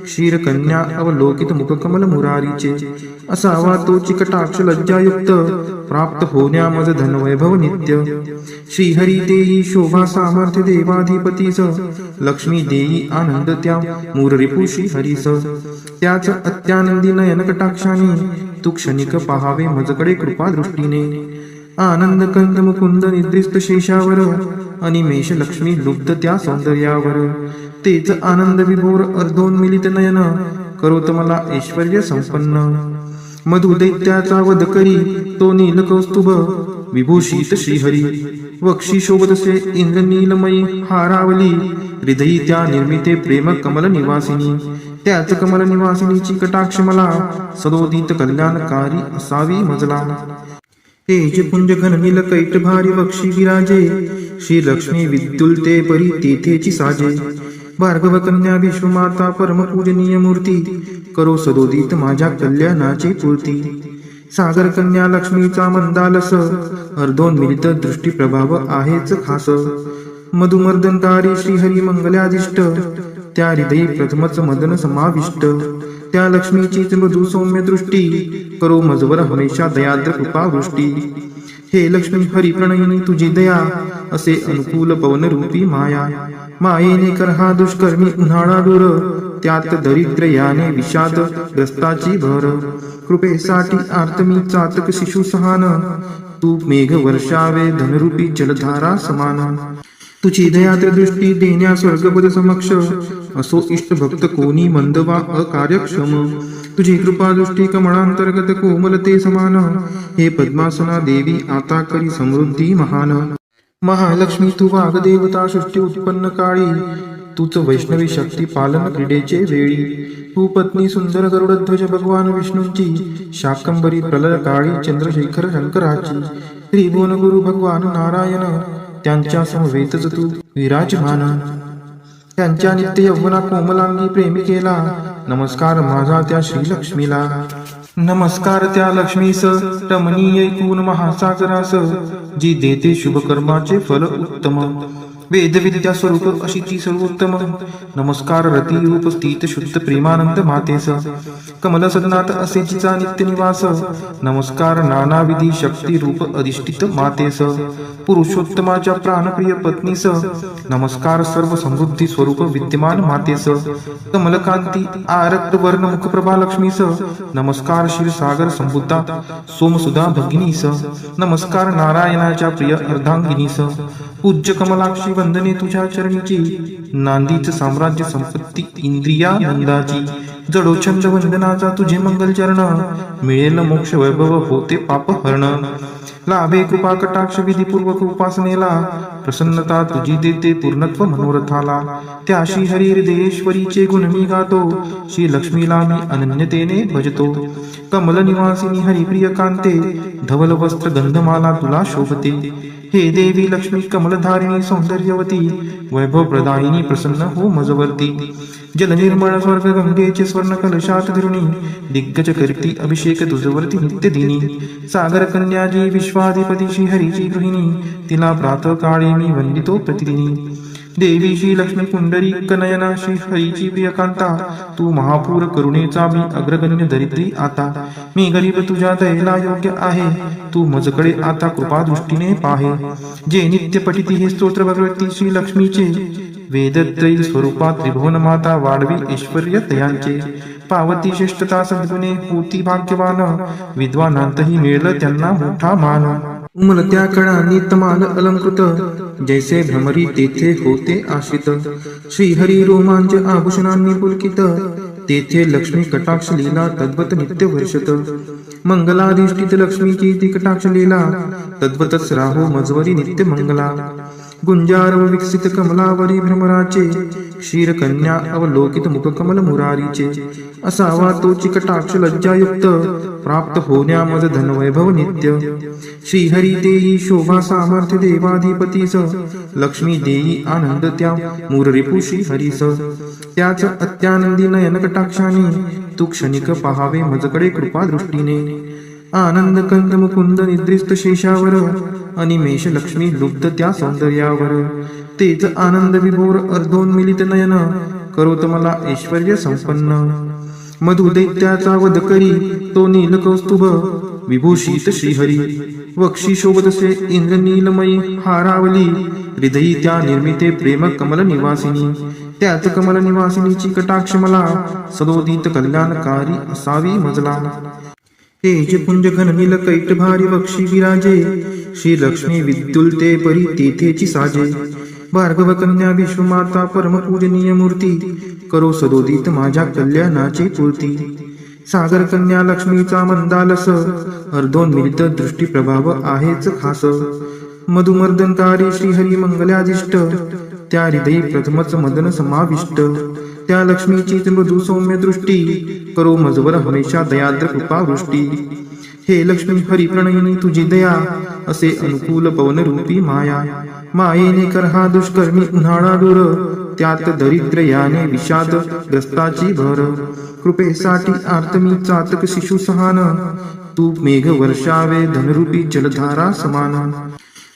Speaker 1: क्षीर कन्या अवलोकित मुख कमल मुरारीचे. असावा तोची कटाक्ष लज्जायुक्त, प्राप्त होण्या मज धन वैभव नित्य. श्रीहरी देई शोभा सामर्थ्य देवाधिपतीस, लक्ष्मी देई आनंद त्या मूर रिपू श्रीहरीस. त्याच अत्यानंदी नयन कटाक्षाने, तू क्षणिक पहावे मजकडे कृपा दृष्टीने. आनंद कंद मुकुंद निद्रिस्त शेषावर, अनिमेष लक्ष्मी लुब्ध त्या सौंदर्यावर. तेच आनंद विभोर अर्धोन्मिलित नयन, करोत मला ऐश्वर्य संपन्न. मधु दैत्याचा वध करी तो नील कौस्तुभ, विभूषित श्रीहरी. वक्षी शोभतसे इंद्रनीलमयी हारावली, हृदयी त्या निर्मिते प्रेम कमल निवासिनी. त्याच कमल निवासिनीची कटाक्ष मला, सदोदित कल्याणकारी असावी मजला. तेज पुंज घन नील कैट भारी वक्षी विराजे, श्री लक्ष्मी विद्युलते परी तेथेची साजे. भार्गव कन्या विश्वमाता परमपूजनीय मूर्ती, करो सदोदित माझ्या कल्याणाची पूर्ती. सागर कन्या लक्ष्मीचा मंदालस, अर्धोन्मिलित दृष्टी प्रभाव आहेच खास. मधुमर्दनकारी श्रीहरी मंगलादिष्ट, त्या हृदयी प्रथमच मदन समाविष्ट. त्या लक्ष्मीचीच मृदू सौम्य दृष्टी, करो मजवर हमेशा दयाद्र कृपावृष्टी. हे लक्ष्मी हरी प्रणयिनी तुझी दया, असे अनुकूल पवनरूपी माया. मायेने कर हा दुष्कर्मी उन्हाळा दूर, त्यात दरिद्र याने विषाद ग्रस्ताची भर. कृपेसाठी आर्तमी चातक शिशु सहान, तू मेघ वर्षावे धनरूपी जलधारा समान. तुझी दयात्र दृष्टी देण्या स्वर्गपद समक्ष, असो इष्ट भक्त कोणी मंद वा अकार्यक्षम. तुझी कृपा दृष्टी कमळांतर्गत कोमलते समान, हे पद्मासना देवी आता करी समृद्धी महान. महालक्ष्मी तू वाग्देवता सृष्टी उत्पन्न काळी, तूच वैष्णवी शक्ती पालन क्रीडेचे वेळी. तू पत्नी सुंदर गरुडध्वज भगवान विष्णूंची, शाकंबरी प्रलय काळी चंद्रशेखर शंकराची. त्रिभुवन गुरु भगवान नारायण, त्यांच्या समवेतच तू विराजमान. त्यांच्या नित्य यौवना कोमलांगी प्रेमी केला, नमस्कार माझा त्या श्रीलक्ष्मीला. नमस्कार त्या लक्ष्मीस रमणीय ऐकून महासागरास, जी देते शुभकर्माचे फल उत्तम. वेदविद्या स्वरूप अशी ती सर्वोत्तम. नमस्कार रती रूप स्थित शुद्ध प्रेमानंद मातेस, कमल सदनात असे जिचा नित्य निवास. नमस्कार नानाविधी शक्ती रूप अधिष्ठित मातेस, पुरुषोत्तमाच्या प्राणप्रिय पत्नीस. नमस्कार सर्व समृद्धी स्वरूप विद्यमान मातेस, कमलकांती आरक्त वर्ण मुखप्रभा लक्ष्मीस. नमस्कार क्षीरसागर संबुद्धा सोमसुधा भगिनीस. नमस्कार नारायणाच्या प्रिय अर्धांगिनीस. पूज्य कमलाक्षी वंदने तुझ्या चरणीची, नांदीच साम्राज्य संपत्ती इंद्रियानंदाची. जडो छंद वंदनाचा तुझे मंगल चरण, मिळेल मोक्ष वैभव होते पाप हरण. लाभे कृपा कटाक्ष विधीपूर्वक उपासनेला, प्रसन्नता तुझी देते पूर्णत्व मनोरथाला. त्या श्री हरी हृदयेश्वरीचे गुण मी गातो, श्री लक्ष्मीला मी अनन्यतेने भजतो. कमल निवासिनी हरिप्रिय कांते, धवल वस्त्र गंधमाला तुला शोभते. हे देवी लक्ष्मी कमलधारिणी सौंदर्यवती, वैभव प्रदायिनी प्रसन्न हो मजवर्ती. जल निर्मळ स्वर्ग गंगेचे स्वर्ण कलशात धरुणी, दिग्गज करती अभिषेक तुझवरती नित्य दिनी. सागर कन्या जी विश्वाधिपती श्री हरीची गृहिणी, तिला प्रातः काळी मी वंदितो प्रतिदिनी. देवी श्री लक्ष्मी पुंडरी कनयना श्री हरीची प्रियकांता, तू महापूर करुणेचा मी अग्रगण्य दरिद्री आता. मी गरीब तुझ्या दयेला योग्य आहे, तू मजकडे आता कृपा दृष्टीने पाहे. जे नित्य पठिती हे स्तोत्र भगवती श्री लक्ष्मीचे, वेदत्रयी स्वरूपा त्रिभुवन माता वाढवी ऐश्वर्य तयांचे. पावती श्रेष्ठता सद्गुणे होती भाग्यवान, विद्वानांतही मिळलं त्यांना मोठा मान. उमलत्या कळांनी तमाल अलंकृत, जैसे भ्रमरी तेथे होते आश्रित. श्रीहरी रोमांच आभूषणांनी पुलकित, तेथे लक्ष्मी कटाक्ष लीला तद्वत नित्य वर्षत. मंगलाधिष्ठित लक्ष्मीची ती कटाक्ष लीला, तद्वतच राहो मजवरी नित्य मंगला. गुंजार व विकसित कमलावरी भ्रमराचे, क्षीरकन्या अवलोकित मुखकमल मुरारीचे. असावा तोची कटाक्ष लज्जायुक्त, प्राप्त होण्या मज धनवैभव नित्य. श्रीहरी देई शोभा सामर्थ्य देवाधिपतीस, लक्ष्मी देई आनंद त्या मूररिपू श्रीहरीस. त्याच अत्यानंदी नयन कटाक्षाने, तू क्षणिक पहावे मजकडे कृपा दृष्टीने. आनंद कंद मुकुंद निद्रिस्त शेषावर, अनिमेष लक्ष्मी लुब्ध त्या सौंदर्यावर. तेच आनंद विभोर अर्धोन्मिलित नयन, करोत मला ऐश्वर्य संपन्न. मधु दैत्याचा वध करी तो नील कौस्तुभ, विभूषित श्रीहरी. वक्षी शोभतसे इंद्रनीलमयी हारावली, हृदयी त्या निर्मिते प्रेम कमल निवासिनी. त्याच कमल निवासिनीची कटाक्ष मला, सदोदित कल्याणकारी असावी मजला. तेज पुंज घननील कैट भारी वक्षी विराजे, श्री लक्ष्मी विद्युलते परी तेथेची साजे. भार्गव कन्या विश्वमाता परम पूजनीय मूर्ती, करो सदोदित माझ्या कल्याणाची पूर्ती. सागर कन्या लक्ष्मीचा मंदालस, अर्धोन्मिलित दृष्टी प्रभाव आहेच खास. मधुमर्दनकारी श्रीहरी मंगलाधिष्ट, त्या हृदयी प्रथमच मदन समाविष्ट. त्या लक्ष्मीची मृदू सौम्य दृष्टी, करो मजवर हमेशा दयाद्र कृपा वृष्टी. हे लक्ष्मी हरी प्रणयिनी तुझी दया, असे अनुकूल पवन रूपी माया. मायेने कर हा दुष्कर्मी उन्हाळा दूर, त्यात दरिद्र याने विषाद ग्रस्ताची भर. कृपेसाठी आर्तमी चातक शिशु सहान, तू मेघ वर्षावे धनरूपी जलधारा समान.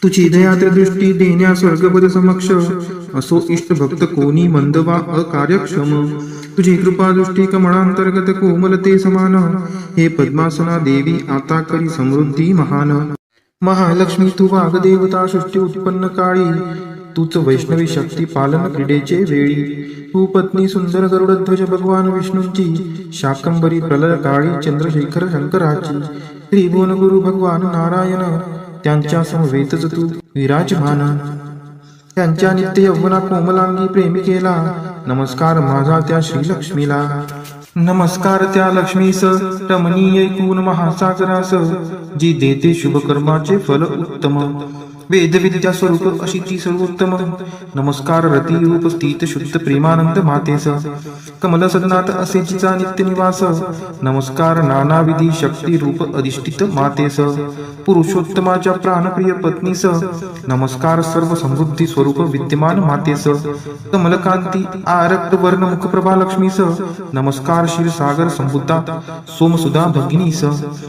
Speaker 1: तुझी दयाद्र दृष्टी देण्या स्वर्गपद समक्ष, असो इष्ट भक्त कोणी मंद वा अकार्यक्षम. तुझी कृपा दृष्टी कमळांतर्गत कोमलते समान, हे पद्मासना देवी आता करी समृद्धी महान. महालक्ष्मी तू वाग्देवता सृष्टी उत्पन्न काळी, तूच वैष्णवी शक्ती पालन क्रीडेचे वेळी तू पत्नी सुंदर गरुडध्वज भगवान विष्णूंची शाकंबरी प्रलय काळी चंद्रशेखर शंकराची त्रिभुवन गुरु भगवान नारायण त्यांच्या समवेतच तू विराजमान त्यांच्या नित्य यौवना कोमलांगी प्रेमिकेला नमस्कार माझा त्या श्रीलक्ष्मीला नमस्कार त्या लक्ष्मीस रमणीय ऐकून महासागरास जी देते शुभकर्माचे फल उत्तम वेदविद्या स्वरूप अशी ती सर्वोत्तम नमस्कार रती रूप स्थित शुद्ध प्रेमानंद मातेस कमल सदनात असे जिचा नित्य निवास नमस्कार नानाविधी शक्ती रूप अधिष्ठित मातेस पुरुषोत्तमाच्या प्राणप्रिय पत्नीस नमस्कार सर्व समृद्धी स्वरूप विद्यमान मातेस कमलकांती आरक्त वर्ण मुखप्रभा लक्ष्मीस नमस्कार क्षीरसागर संबुद्धा सोमसुधा भगिनीस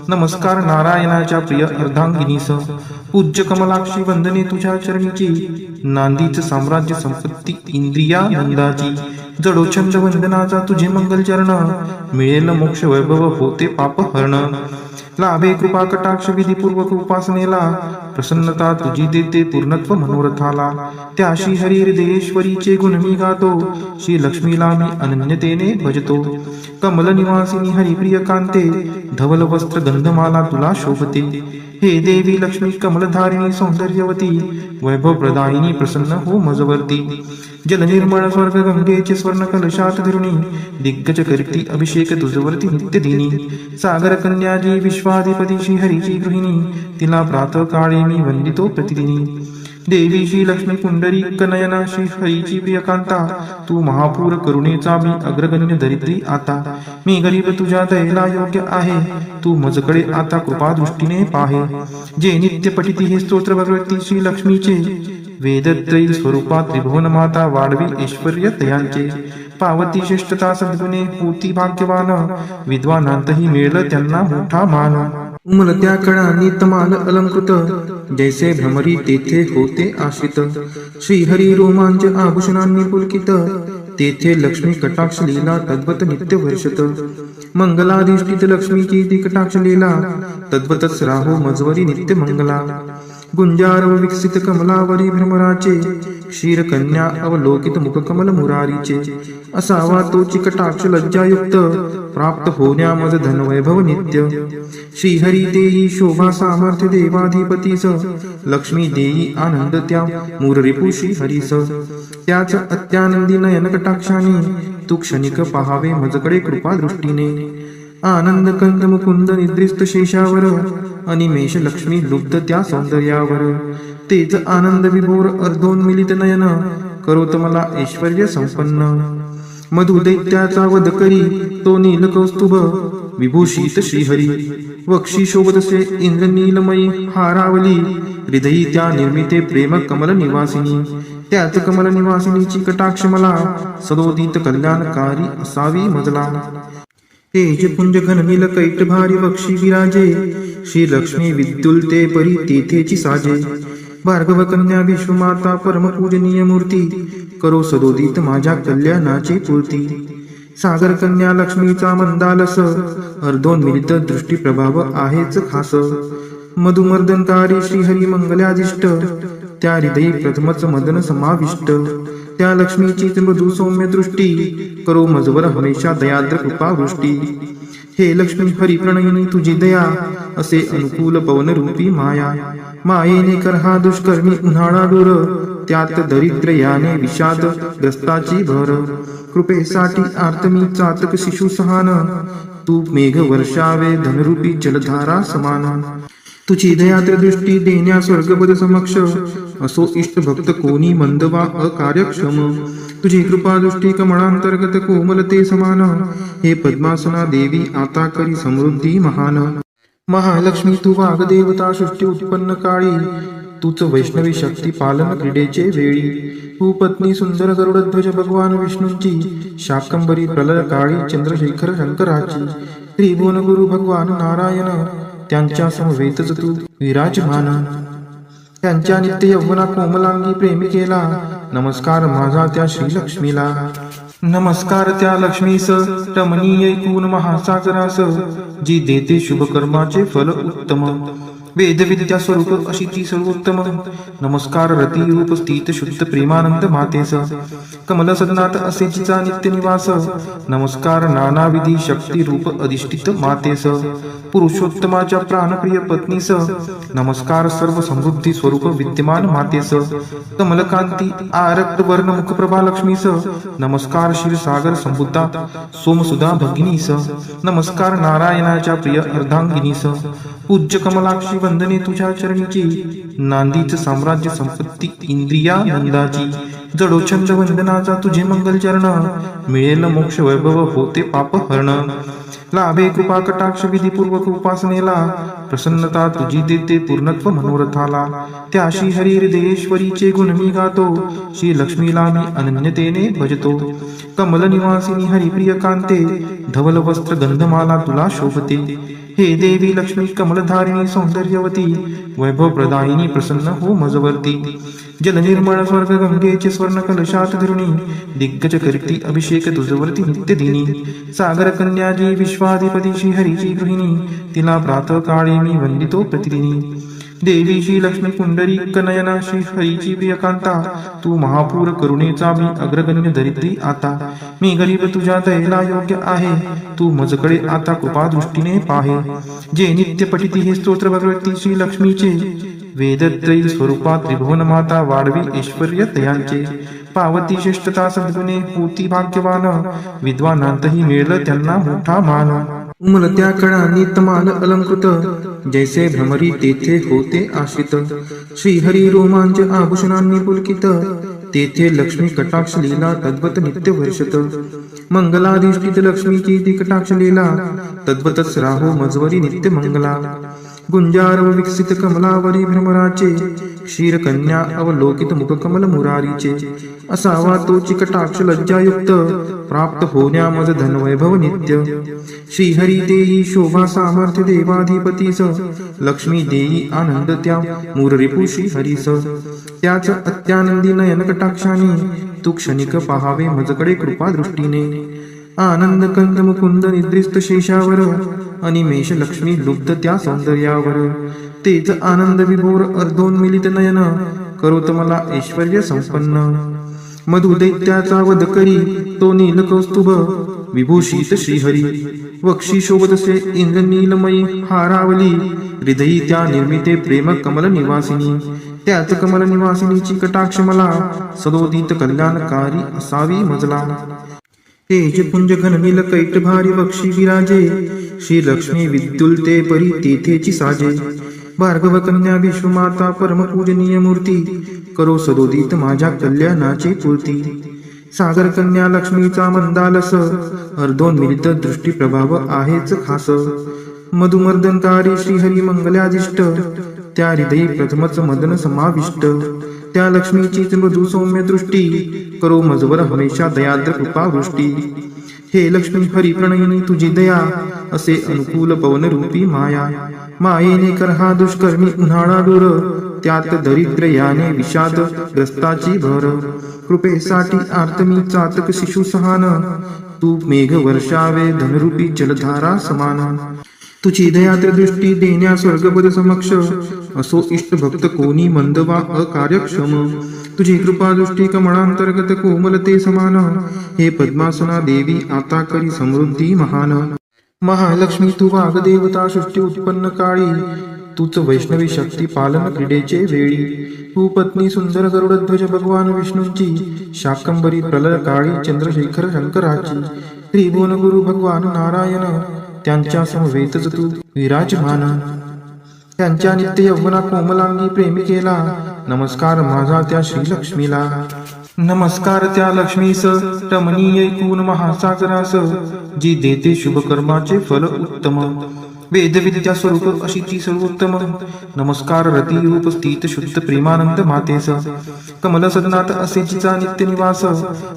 Speaker 1: नमस्कार नारायणाच्या प्रिय अर्धांगिनीस पूज्य कमलाक्षी वंदने तुझ्या चरणीची नांदीच साम्राज्य संपत्ती इंद्रियानंदाची जडोछंद वंदनाचा तुझे मंगल चरण मिळेल मोक्ष वैभव होते पाप हरण लाभे कृपा कटाक्ष विधीपूर्वक उपासनेला प्रसन्नता तुझी देते पूर्णत्व मनोरथाला त्याशी हरी हृदयेश्वरीचे गुण मी गातो श्री लक्ष्मीला मी अनन्यतेने भजतो कमल निवासिनी हरिप्रिय कांते धवल वस्त्र गंधमाला तुला शोभते हे देवी लक्ष्मी कमलधारिणी सौंदर्यवती वैभव प्रदायिनी प्रसन्न हो मजवर्ती जल निर्मळ स्वर्ग गंगेचे स्वर्ण कलशात धरुणी दिग्गज करती अभिषेक तुझवरती नित्य दिनी सागर कन्याजी विश्वाधिपती श्री हरीची गृहिणी तिला प्रातः काळी मी वंदितो प्रतिदिनी देवी श्री लक्ष्मी पुंडरी कनयना श्री हरीची प्रियकांता तू महापूर करुणेचा मी अग्रगण्य दरिद्री आता मी गरीब तुझ्या दयेला योग्य आहे तू मजकडे आता कृपा दृष्टीने पाहे जे नित्य पठिती हे स्तोत्र भगवती श्री लक्ष्मीचे वेदत्रयी स्वरूपात त्रिभुवन माता वाढवी ऐश्वर्य तयांचे पावती श्रेष्ठता सद्गुणे होती भाग्यवान विद्वानांतही मिळलं त्यांना मोठा मान उमलत्या कळांनी तमाल अलंकृत जैसे भ्रमरी तेथे होते आश्रित श्रीहरी रोमांच आभूषणांनी पुलकित तेथे लक्ष्मी कटाक्ष लीला तद्वत नित्य वर्षत मंगलाधिष्ठित लक्ष्मीची ती कटाक्ष लीला तद्वतच राहो मजवरी नित्य मंगला गुंजारव विकसित कमलावरी भ्रमराचे क्षीर कन्या अवलोकित मुख कमल मुरारीचे असावा तो चिकटाक्ष लज्जायुक्त प्राप्त होण्या मज धन वैभव नित्य श्रीहरी देई शोभा सामर्थ्य देवाधिपतीस लक्ष्मी देई आनंद त्या मूररिपू श्रीहरीस त्याच अत्यानंदी नयन कटाक्षाने तू क्षणिक पहावे मजकडे कृपा दृष्टीने आनंद कंद मुकुंद निद्रिस्त शेषावर अनिमेष लक्ष्मी लुब्ध त्या सौंदर्यावर तेच आनंद विभोर अर्धोन्मिलित नयन करोत मला ऐश्वर्य संपन्न मधु दैत्याचा वध करी तो नील कौस्तुभ विभूषित श्रीहरी वक्षी शोभतसे इंद्रनीलमयी हारावली हृदयी त्या निर्मिते प्रेम कमल निवासिनी त्याच कमल निवासिनीची कटाक्ष मला सदोदित कल्याणकारी असावी मजला तेज पुंज घन नील कैट भारी वक्षी विराजे श्री लक्ष्मी विद्युलते परी तेथेची साजे भार्गव कन्या विश्वमाता परम पूजनीय मूर्ती करो सदोदित माझ्या कल्याणाची पूर्ती सागर कन्या लक्ष्मीचा मंदालस अर्धोन्मिलित दृष्टी प्रभाव आहेच खास मधुमर्दनकारी श्रीहरी मंगलाधिष्ट त्या हृदयी प्रथमच मदन समाविष्ट त्या लक्ष्मीची मृदू सौम्य दृष्टी करो मजवर हमेशा दयाद्र कृपा वृष्टी हे लक्ष्मी हरी प्रणयिनी तुझी दया असे अनुकूल पवन रूपी माया मायेने कर हा दुष्कर्मी उन्हाळा दूर त्यात दरिद्र याने विषाद ग्रस्ताची भर कृपेसाठी आर्तमी चातक शिशु सहान तू मेघ वर्षावे धनरूपी जलधारा समान तुझी दयाद्र दृष्टी देण्या स्वर्गपद समक्ष असो इष्ट भक्त कोणी मंदवा अकार्यक्षम तुझी कृपा दृष्टी कमळांतर्गत कोमलते समान हे पद्मासना देवी आता करी समृद्धी महान महालक्ष्मी तू वाग्देवता सृष्टी उत्पन्न काळी तूच वैष्णवी शक्ती पालन क्रीडेचे वेळी तू पत्नी सुंदर गरुडध्वज भगवान विष्णूंची शाकंबरी प्रलय काळी चंद्रशेखर शंकराची त्रिभुवन गुरु भगवान नारायण त्यांच्या समवेतच तू विराजमान त्यांच्या नित्य यौवना कोमलांगी प्रेमिकेला नमस्कार माझा त्या श्रीलक्ष्मीला नमस्कार त्या लक्ष्मीस रमणीय ऐकून महासागरास जी देते शुभकर्माचे फल उत्तम वेद विद्या स्वरूप अशीची सर्वोत्तम नमस्कार रती रूप स्थित शुद्ध प्रेमानंद मातेस कमल सदनात असे जिचा नित्य निवास नमस्कार नानाविधी शक्ती रूप अधिष्ठित मातेस पुरुषोत्तमाच्या प्राणप्रिय पत्नीस नमस्कार सर्व समृद्धी स्वरूप विद्यमान मातेस कमलकांती आरक्त वर्ण मुख प्रभा लक्ष्मीस नमस्कार क्षीरसागर संबुद्धा सोमसुधा भगिनीस नमस्कार नारायणाच्या प्रिय अर्धांगिनीस पूज्य कमलाक्षी वंदने तुझ्या चरणीची नांदीच साम्राज्य संपत्ती इंद्रियानंदाची जडोछंद वंदनाचा तुझे मंगल चरण मिळेल मोक्ष वैभव होते पाप हरण लाभे कृपा कटाक्ष विधीपूर्वक उपासनेला प्रसन्नता तुझी देते पूर्णत्व मनोरथाला त्या श्री हरी हृदयेश्वरीचे गुण मी गातो श्री लक्ष्मीला मी अनन्यतेने भजतो कमल निवासिनी हरिप्रिय कांते धवल वस्त्र गंधमाला तुला शोभते हे देवी लक्ष्मी कमलधारिणी सौंदर्यवती वैभव प्रदायिनी प्रसन्न हो मजवर्ती जल निर्मळ स्वर्ग गंगेचे स्वर्ण कलशात धरुणी दिग्गज करती अभिषेक तुझवरती नित्य दिनी सागर कन्याजी विश्वाधिपती श्री हरीची गृहिणी तिला प्रातः काळी मी वंदितो प्रतिदिनी देवी श्री लक्ष्मी कुंडरी कनयना श्री हरीची प्रियकांता तू महापूर करुणेचा मी अग्रगण्य दरिद्री आता मी गरीब तुझ्या दयेला योग्य आहे तू मजकडे आता कृपा दृष्टीने पाहे जे नित्य पठिती हे स्तोत्र भगवती श्री लक्ष्मीचे वेदत्रयी स्वरूपा त्रिभुवन माता वाढवी ऐश्वर्य तयांचे पावती श्रेष्ठता सद्गुणे होती भाग्यवान विद्वानांतही मिळलं त्यांना मोठा मान उमलत्या कळांनी तमाल अलंकृत जैसे भ्रमरी तेथे होते आश्रित श्रीहरी रोमांच आभूषणांनी पुलकित तेथे लक्ष्मी कटाक्ष लीला तद्वत नित्य वर्षत मंगलाधिष्ठित लक्ष्मीची ती कटाक्ष लीला तद्वतच राहो मजवरी नित्य मंगला गुंजार व विकसित कमलावरी भ्रमराचे क्षीरकन्या अवलोकित मुखकमल मुरारीचे असावा तो चिकटाक्ष लज्जायुक्त प्राप्त होण्या मज धनवैभव नित्य श्रीहरी देई शोभा सामर्थ्य देवाधिपतीस लक्ष्मी देई आनंद त्या मूररिपू श्रीहरीस त्याच अत्यानंदी नयन कटाक्षाने तू क्षणिक पहावे मजकडे कृपा दृष्टीने आनंद कंद मुकुंद निद्रिस्त शेषावर अनिमेष लक्ष्मी लुब्ध त्या सौंदर्यावर तेच आनंद विभोर अर्धोन्मिलित नयन करोत मला ऐश्वर्य संपन्न मधु दैत्याचा वध करी तो नील कौस्तुभ विभूषित श्रीहरी वक्षी शोभतसे इंद्र नीलमयी हारावली हृदयी त्या निर्मिते प्रेम कमल निवासिनी त्याच कमल निवासिनीची कटाक्ष मला सदोदित कल्याणकारी असावी मजला तेज पुंज घन नील कैट भारी वक्षी विराजे श्री लक्ष्मी विद्युलते परी तेथेची साजे भार्गव कन्या विश्वमाता परम पूजनीय मूर्ती करो सदोदित माझ्या कल्याणाची पूर्ती सागर कन्या लक्ष्मीचा मंदालस अर्धोन्मिलित दृष्टी प्रभाव आहेच खास मधुमर्दनकारी श्रीहरी मंगलादिष्ट त्या हृदयी प्रथमच मदन समाविष्ट त्या लक्ष्मीचीच मृदू सौम्य दृष्टी करो मजवर हमेशा दयाद्र कृपा वृष्टी हे लक्ष्मी हरी प्रणयिनी तुझी दया असे अनुकूल पवन रूपी माया मायेने कर हा दुष्कर्मी उन्हाळा दूर त्यात दरिद्र याने विषाद ग्रस्ताची भर कृपेसाठी आर्तमी चातक शिशु सहान तू मेघ वर्षावे धनरूपी जलधारा समान तुझी दयाद्र दृष्टी देण्या स्वर्गपद समक्ष असो इष्ट भक्त कोणी मंद वा अकार्यक्षम तुझी कृपा दृष्टी कमळांतर्गत कोमलते समान हे पद्मासना देवी आता करी समृद्धी महान महालक्ष्मी तू वाग्देवता सृष्टी उत्पन्न काळी तूच वैष्णवी शक्ती पालन क्रीडेचे वेळी तू पत्नी सुंदर गरुडध्वज भगवान विष्णूंची शाकंबरी प्रलय काळी चंद्रशेखर शंकराची त्रिभुवन गुरु भगवान नारायण त्यांच्या समवेतच तू विराजमान त्यांच्या नित्य यौवना कोमलांगी प्रेमिकेला नमस्कार माझा त्या श्रीलक्ष्मीला नमस्कार त्या लक्ष्मीस रमणीय ऐकून महासागरास जी देते शुभ कर्माचे फल उत्तम वेद विद्या स्वरूप अशीची सर्वोत्तम नमस्कार रती रूप स्थित शुद्ध प्रेमानंद मातेस कमल सदनात असे जिचा नित्य निवास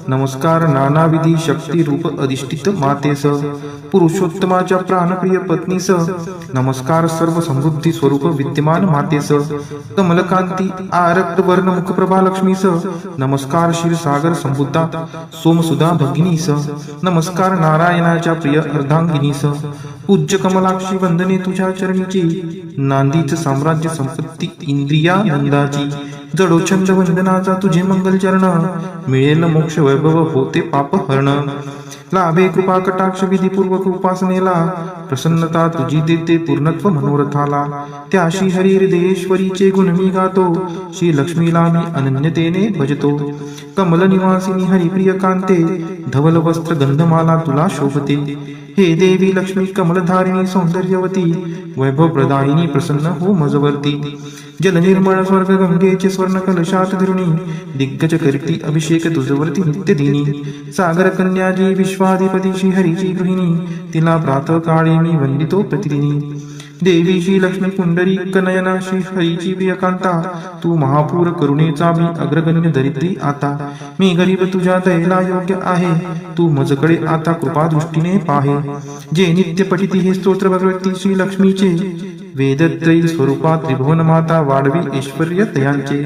Speaker 1: नमस्कार नानाविधी शक्ती रूप अधिष्ठित मातेस पुरुषोत्तमाच्या प्राणप्रिय पत्नीस नमस्कार सर्व समृद्धी स्वरूप विद्यमान मातेस कमलकांती आरक्त वर्ण मुख प्रभा लक्ष्मीस नमस्कार क्षीरसागर संबुद्धा सोमसुधा भगिनीस नमस्कार नारायणाच्या प्रिय अर्धांगिनीस पूज्य कमलाक्षी वंदने तुझ्या चरणीची, नांदीच साम्राज्य संपत्ती इंद्रियानंदाची. जडोछंद वंदनाचा तुझे मंगल चरण, मिळेल मोक्ष वैभव होते पाप हरण. लाभे कृपा कटाक्ष विधीपूर्वक उपासनेला, प्रसन्नता तुझी देते पूर्णत्व मनोरथाला. त्या श्री हरी हृदयेश्वरीचे गुण मी गातो, श्री लक्ष्मीला मी अनन्यतेने भजतो. कमल निवासिनी हरिप्रिय कांते, धवल वस्त्र गंधमाला तुला शोभते. हे देवी लक्ष्मी कमलधारिणी सौंदर्यवती, वैभव प्रदायिनी प्रसन्न हो मजवर्ती. जल निर्मळ स्वर्ग गंगेचे स्वर्ण कलशात धरुणी, दिग्गज करती अभिषेक तुझवरती नित्य दिनी. सागर कन्याजी विश्वाधिपती श्री हरीची गृहिणी, तिला प्रातः काळी मी वंदितो प्रतिदिनी. देवी श्री लक्ष्मी पुंडरी कनयना श्री हरीची प्रियकांता, तू महापूर करुणेचा मी अग्रगण्य दरिद्री आता. मी गरीब तुझ्या दयेला योग्य आहे, तू मजकडे आता कृपा दृष्टीने पाहे. जे नित्य पठिती हे स्तोत्र भगवती श्री लक्ष्मीचे, वेदत्रयी स्वरूपात त्रिभुवन माता वाढवी ऐश्वर्य तयांचे.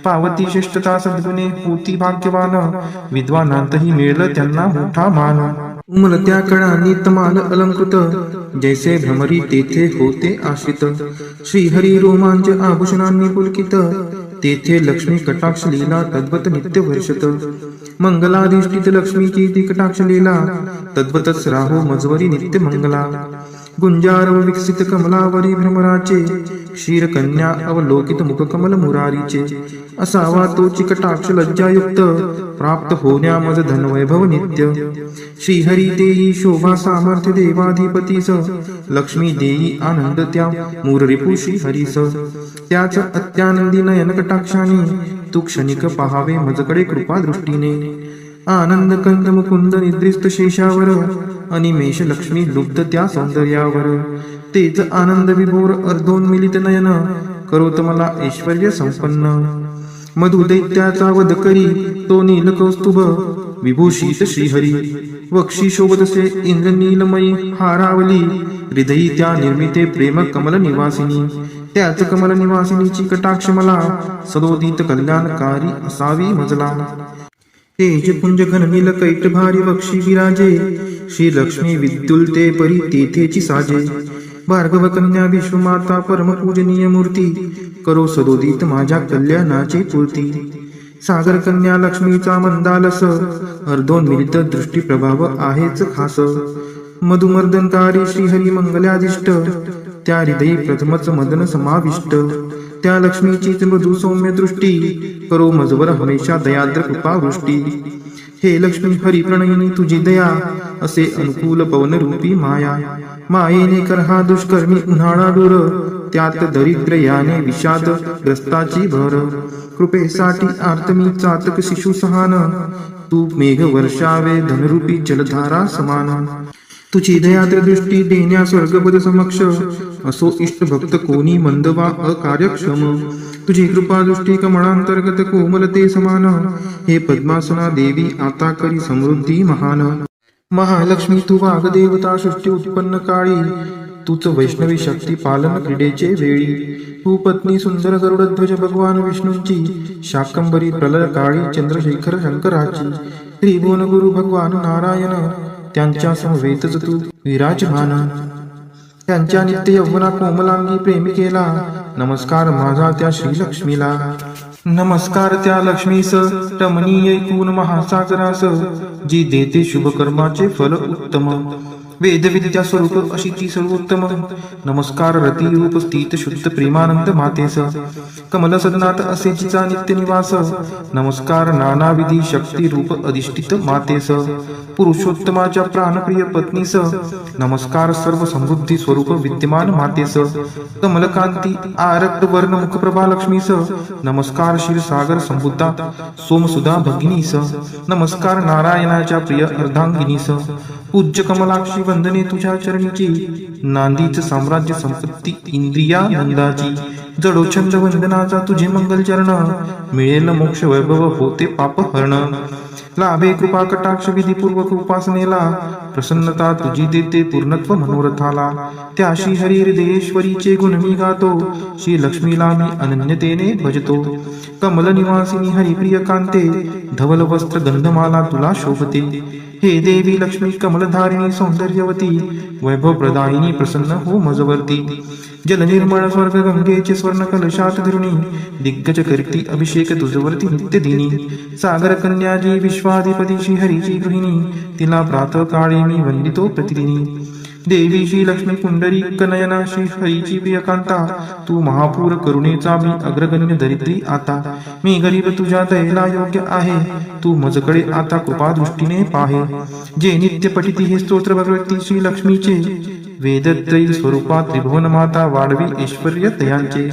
Speaker 1: पावती श्रेष्ठता सद्गुणे होती भाग्यवान, विद्वानांतही मिळलं त्यांना मोठा मान. उमलत्या कळांनी तमाल अलंकृत, जैसे भ्रमरी तेथे होते आश्रित. श्रीहरी रोमांच आभूषणांनी पुलकित, तेथे लक्ष्मी कटाक्ष लीला तद्वत नित्य वर्षत. मंगलाधिष्ठित लक्ष्मीची ती कटाक्ष लीला, तद्वतच राहो मजवरी नित्य मंगला. गुंजारव विकसित कमलावरी भ्रमराचे, क्षीर कन्या अवलोकित मुख कमल मुरारीचे. असावा तो चिकटाक्ष लज्जायुक्त, प्राप्त होण्या मज धन वैभव नित्य. श्रीहरी देई शोभा सामर्थ्य देवाधिपतीस, लक्ष्मी देई आनंद त्या मूर रिपू श्रीहरीस. त्याच अत्यानंदी नयन कटाक्षाने, तू क्षणिक पहावे मजकडे कृपा दृष्टीने. आनंद कंद मुकुंद निद्रिस्त शेषावर, अनिमेष लक्ष्मी लुब्ध त्या सौंदर्यावर. तेच आनंद विभोर अर्धोन्मिलित नयन, करोत मला ऐश्वर्य संपन्न. मधु दैत्याचा वध करी तो नील कौस्तुभ, विभूषित श्रीहरी. वक्षी शोभतसे इंद्र नीलमयी हारावली, हृदयी त्या निर्मिते प्रेम कमल निवासिनी. त्याच कमल निवासिनीची कटाक्ष मला, सदोदित कल्याणकारी असावी मजला. तेज पुंज घन नील कैट भारी वक्षी विराजे, श्री लक्ष्मी विद्युलते परी तेथेची साजे. भार्गव कन्या विश्वमाता परम पूजनीय मूर्ती, करो सदोदित माझ्या कल्याणाची पूर्ती. सागर कन्या लक्ष्मीचा मंदालस, अर्धोन्मिलित दृष्टी प्रभाव आहेच खास. मधुमर्दनकारी श्रीहरी मंगलाधिष्ट, त्या हृदयी प्रथमच मदन समाविष्ट. त्या लक्ष्मीचीच मृदू सौम्य दृष्टी, करो मजवर हमेशा दयाद्र कृपा वृष्टी. हे लक्ष्मी हरी प्रणयिनी तुझी दया, असे अनुकूल पवन रूपी माया. मायेने कर हा दुष्कर्मी उन्हाळा दूर, त्यात दरिद्र याने विषाद ग्रस्ताची भर. कृपेसाठी आर्तमी चातक शिशु सहान, तू मेघ वर्षावे धनरूपी जलधारा समान. तुझी दयाद्र दृष्टी देण्या स्वर्गपद समक्ष, असो इष्ट भक्त कोणी मंद वा अकार्यक्षम. तुझी कृपा दृष्टी कमळांतर्गत कोमलते समान, हे पद्मासना देवी आता करी समृद्धी महान. महालक्ष्मी तू वाग्देवता सृष्टी उत्पन्न काळी, तूच वैष्णवी शक्ती पालन क्रीडेचे वेळी. तू पत्नी सुंदर गरुडध्वज भगवान विष्णूंची, शाकंबरी प्रलय काळी चंद्रशेखर शंकराची. त्रिभुवन गुरु भगवान नारायण, त्यांच्या समवेतच तू विराजमान. त्यांच्या नित्य यौवना कोमलांगी प्रेमिकेला, नमस्कार माझा त्या श्रीलक्ष्मीला. नमस्कार त्या लक्ष्मीस रमणीय ऐकून महासागरास, जी देते शुभ कर्माचे फल उत्तम. वेदविद्या स्वरूप अशी ती सर्वोत्तम. नमस्कार रती रूप स्थित शुद्ध प्रेमानंद मातेस, कमल सदनात असे जिचा नित्य निवास. नमस्कार नानाविधी शक्ती रूप अधिष्ठित मातेस, पुरुषोत्तमाच्या प्राणप्रिय पत्नीस. नमस्कार सर्व समृद्धी स्वरूप विद्यमान मातेस, कमलकांती आरक्त वर्ण मुखप्रभा लक्ष्मीस. नमस्कार क्षीरसागर संबुद्धा सोमसुधा भगिनीस. नमस्कार नारायणाच्या प्रिय अर्धांगिनीस. पूज्य कमलाक्षी वंदने तुझ्या चरणीची, नांदीच साम्राज्य संपत्ती इंद्रियानंदाची. जडोछंद वंदनाचा तुझे मंगल चरण, मिळेल मोक्ष वैभव होते पाप हरण. लाभे कृपा कटाक्ष विधीपूर्वक उपासनेला, प्रसन्नता तुझी देते पूर्णत्व मनोरथाला. त्या श्री हरी हृदयेश्वरीचे गुण मी गातो, श्री लक्ष्मीला मी अनन्यतेने भजतो. कमल निवासिनी हरिप्रिय कांते, धवल वस्त्र गंधमाला तुला शोभते. हे देवी लक्ष्मी कमलधारिणी सौंदर्यवती, वैभव प्रदायिनी प्रसन्न हो मजवर्ती. जल निर्मळ स्वर्ग गंगेचे स्वर्ण कलशात धरुणी, दिग्गज करती अभिषेक तुझवरती नित्य दिनी. सागर कन्याजी विश्वाधिपती श्री हरीची गृहिणी, तिला प्रातः काळी मी वंदितो प्रतिदिनी. देवी श्री लक्ष्मी पुंडरी कनयना श्री हरीची प्रियकांता, तू महापूर करुणेचा मी अग्रगण्य दरिद्री आता. मी गरीब तुझ्या दयेला योग्य आहे, तू मजकडे आता कृपा दृष्टीने पाहे. जे नित्य पठिती हे स्तोत्र भगवती श्री लक्ष्मीचे, वेदत्रयी स्वरूपा त्रिभुवन माता वाढवी ऐश्वर्य तयांचे.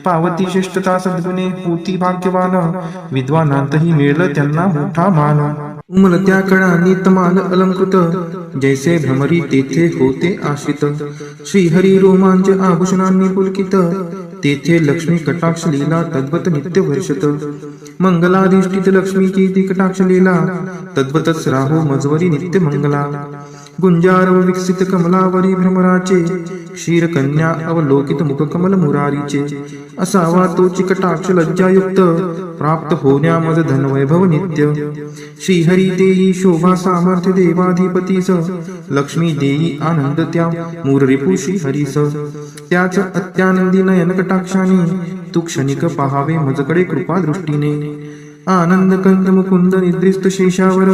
Speaker 1: पावती श्रेष्ठता सद्गुणे होती भाग्यवान, विद्वानांतही मिळलं त्यांना मोठा मान. उमलत्या कळांनी तमाल अलंकृत, जैसे भ्रमरी तेथे होते आश्रित. श्रीहरी रोमांच आभूषणांनी पुलकित, तेथे लक्ष्मी कटाक्ष लीला तद्वत नित्य वर्षत. मंगलाधिष्ठित लक्ष्मीची ती कटाक्ष लीला, तद्वतच राहो मजवरी नित्य मंगला. गुंजार व विकसित कमलावरी भ्रमराचे, क्षीर कन्या अवलोकित मुख कमल मुरारीचे. असावा तोची कटाक्ष लज्जायुक्त, प्राप्त होण्या मज धन वैभव नित्य. श्रीहरी देई शोभा सामर्थ्य देवाधिपतीस, लक्ष्मी देई आनंद त्या मूररिपू श्रीहरीस. त्याच अत्यानंदी नयन कटाक्षाने, तू क्षणिक पहावे मजकडे कृपा दृष्टीने. आनंद कंद मुकुंद निद्रिस्त शेषावर,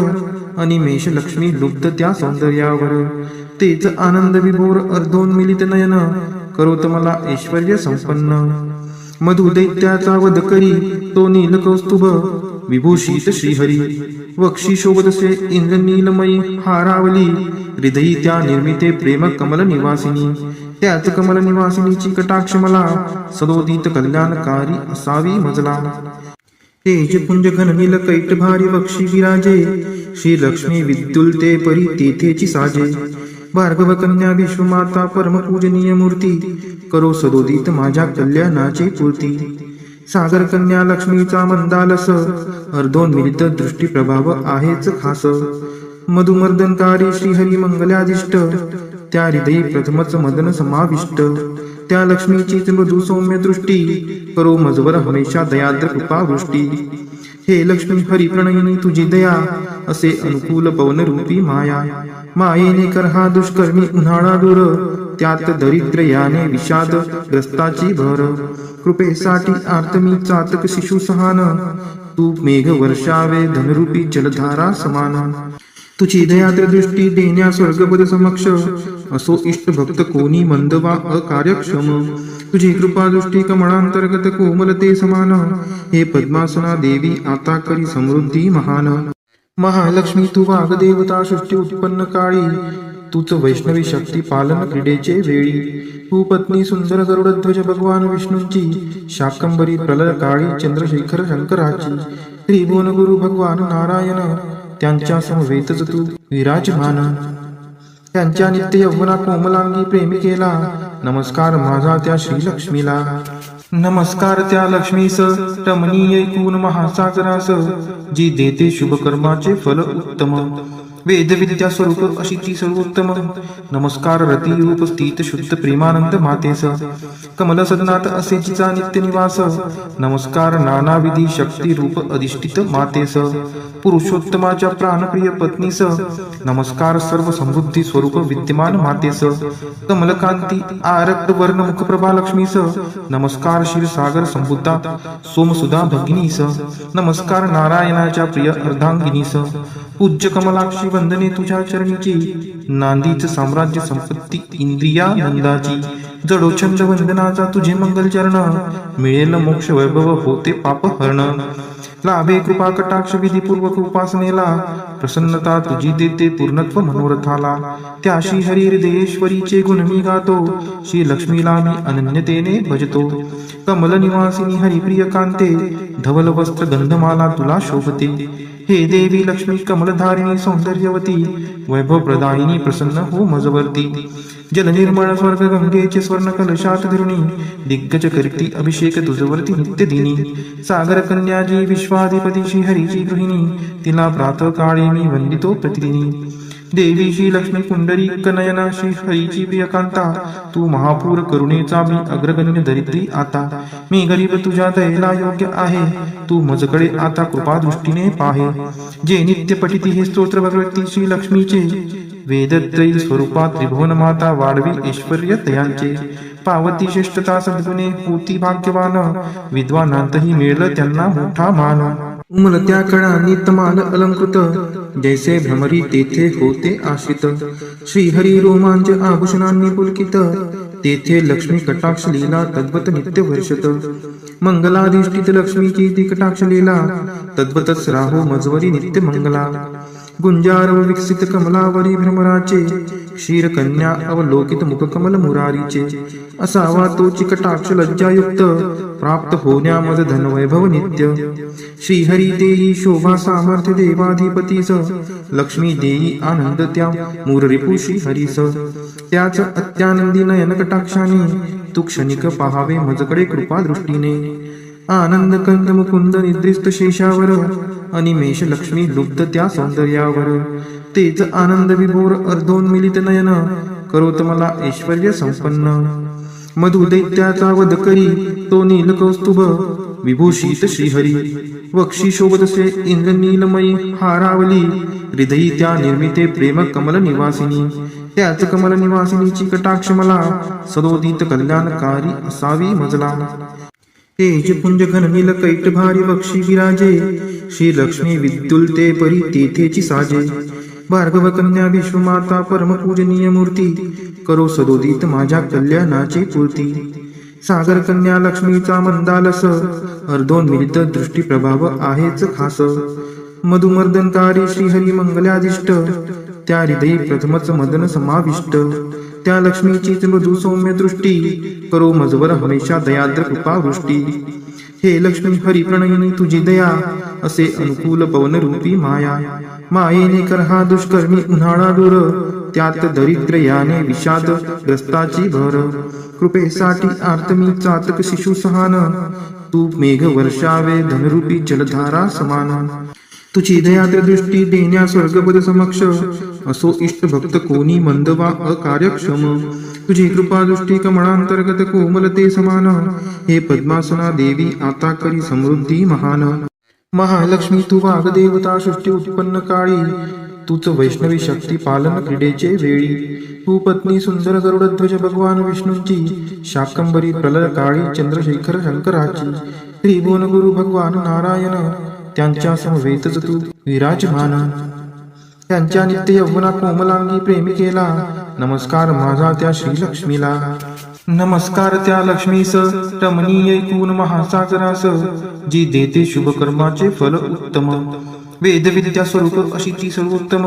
Speaker 1: अनिमेष लक्ष्मी लुब्ध त्या सौंदर्यावर. तेच आनंद विभोर अर्धोन्मिलित नयन, करोत मला ऐश्वर्य संपन्न. मधु दैत्याचा वध करी तो नील कौस्तुभ, विभूषित श्रीहरी. वक्षी शोभतसे इंद्र नीलमयी हारावली, हृदयी त्या निर्मिते प्रेम कमल निवासिनी. त्याच कमल निवासिनीची कटाक्ष मला, सदोदित कल्याणकारी असावी मजला. तेज पुंज घन नील कैट भारी वक्षी विराजे, श्री लक्ष्मी विद्युलते परी तेथेची साजे. भार्गव कन्या विश्वमाता परम पूजनीय मूर्ती, करो सदोदित माझ्या कल्याणाची पूर्ती. सागर कन्या लक्ष्मीचा मंदालस, अर्धोन्मिलित दृष्टी प्रभाव आहेच खास. मधुमर्दनकारी श्रीहरी मंगलाधिष्ट, त्या हृदयी प्रथमच मदन समाविष्ट. त्या लक्ष्मीचीच मृदू सौम्य दृष्टी, करो मजवर हमेशा दयाद्र कृपावृष्टी. हे लक्ष्मी हरी प्रणयिनी तुझी दया, असे अनुकूल पवन रूपी माया. मायेने कर हा दुष्कर्मी उन्हाळा दूर, त्यात दरिद्र याने विषाद ग्रस्ताची भर. कृपेसाठी आर्तमी चातक शिशु सहान, तू मेघ वर्षावे धनरूपी जलधारा समान. तुझी दयाद्र दृष्टी देण्या स्वर्गपद समक्ष, असो इष्ट भक्त कोणी मंद वा अकार्यक्षम. तुझी कृपा दृष्टी कमळांतर्गत कोमलते समान, हे पद्मासना देवी आता करी समृद्धी महान. महालक्ष्मी तू वाग्देवता सृष्टी उत्पन्न काळी, तूच वैष्णवी शक्ती पालन क्रीडेचे वेळी. तू पत्नी सुंदर गरुडध्वज भगवान विष्णूंची, शाकंबरी प्रलय काळी चंद्रशेखर शंकराची. त्रिभुवन गुरु भगवान नारायण, त्यांच्या समवेतच तू विराजमान. त्यांच्या नित्य यौवना कोमलांगी प्रेमिकेला, नमस्कार माझा त्या श्रीलक्ष्मीला. नमस्कार त्या लक्ष्मीस रमणीय ऐकून महासागरास, जी देते शुभ कर्माचे फल उत्तम. वेद विद्या स्वरूप अशी ती सर्वोत्तम. नमस्कार रती रूप स्थित शुद्ध प्रेमानंद मातेस, कमल सदनात असे जिचा नित्य निवास. नमस्कार नानाविधी शक्ती रूप अधिष्ठित मातेस, पुरुषोत्तमाच्या प्राणप्रिय पत्नीस. नमस्कार सर्व समृद्धी स्वरूप विद्यमान मातेस, कमलकांती आरक्त वर्ण मुखप्रभा लक्ष्मीस. नमस्कार क्षीरसागर संबुद्धा सोमसुधा भगिनीस. नमस्कार नारायणाच्या प्रिय अर्धांगिनीस. पूज्य कमलाक्षी वंदने तुझ्या चरणीची, नांदीच साम्राज्य संपत्ती इंद्रियानंदाची. जडोछंद वंदनाचा तुझे मंगल चरण, मिळेल मोक्ष वैभव होते पाप हरण. लाभे कृपा कटाक्ष विधीपूर्वक उपासनेला, प्रसन्नता तुझी देते पूर्णत्व मनोरथाला. त्या श्री हरी हृदयेश्वरीचे गुण मी गातो, श्री लक्ष्मीला मी अनन्यतेने भजतो. कमल निवासिनी हरिप्रिय कांते, धवल वस्त्र गंधमाला तुला शोभते. हे देवी लक्ष्मी कमलधारिणी सौंदर्यवती, वैभव प्रदायिनी प्रसन्न हो मजवर्ती. जल निर्मळ स्वर्ग गंगेचे स्वर्ण कलशात धरुणी, दिग्गज करती अभिषेक तुझवरती नित्य दिनी. सागर कन्याजी विश्वाधिपती श्री हरीची गृहिणी, तिला प्रातः काळी मी वंदितो प्रतिदिनी. देवी श्री लक्ष्मी पुंडरीक नयना श्री हरीची प्रियकांता, तू महापूर करुणेचा मी अग्रगण्य दरिद्री आता. मी गरीब तुझ्या दयेला योग्य आहे, तू मजकडे आता कृपा दृष्टीने पाहे. जे नित्य पठिती हे स्तोत्र भगवती श्री लक्ष्मीचे, वेदत्रयी स्वरूपात त्रिभुवन माता वाढवी ऐश्वर्य तयांचे. पावती श्रेष्ठता सद्गुणे होती भाग्यवान, विद्वानांतही मिळलं त्यांना मोठा मान. उमलत्या कळांनी तमाल अलंकृत, जैसे भ्रमरी तेथे होते आश्रित. श्रीहरी रोमांच आभूषणांनी पुलकित, तेथे लक्ष्मी कटाक्ष लीला तद्वत नित्य वर्षत. मंगलाधिष्ठित लक्ष्मीची ती कटाक्ष लीला, तद्वतच राहो मजवरी नित्य मंगला. गुंजारव विकसित कमलावरी भ्रमराचे, क्षीरकन्या अवलोकित मुखकमल मुरारीचे. असावा तोची कटाक्ष लज्जायुक्त, प्राप्त होण्या मज धनवैभव नित्य. श्रीहरी देई शोभा सामर्थ्य देवाधिपतीस, लक्ष्मी देई आनंद त्या मूररिपू श्रीहरीस. त्याच अत्यानंदी नयन कटाक्षाने, तू क्षणिक पहावे मजकडे कृपा दृष्टीने. आनंद कंद मुकुंद निद्रिस्त शेषावर, अनिमेष लक्ष्मी लुब्ध त्या सौंदर्यावर. तेच आनंद विभोर अर्धोन्मिलित नयन, करोत मला ऐश्वर्य संपन्न. मधु दैत्याचा वध करी तो नील कौस्तुभ, विभूषित श्रीहरी. वक्षी शोभतसे इंद्र नीलमयी हारावली, हृदयी त्या निर्मिते प्रेम कमल निवासिनी. त्याच कमल निवासिनीची कटाक्ष मला, सदोदित कल्याणकारी असावी मजला. तेज पुंज घन नील कैट भारी वक्षी विराजे, श्री लक्ष्मी विद्युलते परी तेथेची साजे. भार्गव कन्या विश्वमाता परम पूजनीय मूर्ती, करो सदोदित माझ्या कल्याणाची पूर्ती. सागर कन्या लक्ष्मीचा मंदालस, अर्धोन्मिलित दृष्टी प्रभाव आहेच खास. मधुमर्दनकारी श्रीहरी मंगलादिष्ट, त्या हृदयी प्रथमच मदन समाविष्ट. त्या लक्ष्मीचीच मृदू सौम्य दृष्टी, करो मजवर हमेशा दयाद्र कृपा वृष्टी. हे लक्ष्मी हरी प्रणयिनी तुझी दया, असे अनुकूल पवन रूपी माया. मायेने कर हा दुष्कर्मी उन्हाळा दूर, त्यात दरिद्र याने विषाद ग्रस्ताची भर. कृपेसाठी आर्तमी चातक शिशु सहान, तू मेघ वर्षावे धनरूपी जलधारा समान. तुझी दयाद्र दृष्टी देण्या स्वर्गपद समक्ष, असो इष्ट भक्त कोणी मंद वा अकार्यक्षम. तुझी कृपा दृष्टी कमळांतर्गत कोमलते समान, हे पद्मासना देवी आता करी समृद्धी महान. महालक्ष्मी तू वाग्देवता सृष्टी उत्पन्न काळी, तूच वैष्णवी शक्ती पालन क्रीडेचे वेळी. तू पत्नी सुंदर गरुडध्वज भगवान विष्णूंची, शाकंबरी प्रलय काळी चंद्रशेखर शंकराची. त्रिभुवन गुरु भगवान नारायण, त्यांच्या समवेतच तू विराजमान. त्यांच्या नित्य यौवना कोमलांगी प्रेमिकेला, नमस्कार माझा त्या श्रीलक्ष्मीला. नमस्कार त्या लक्ष्मीस रमणीय ऐकून महासागरास, जी देते शुभ कर्माचे फल उत्तम. वेदविद्या स्वरूप अशी ती सर्वोत्तम.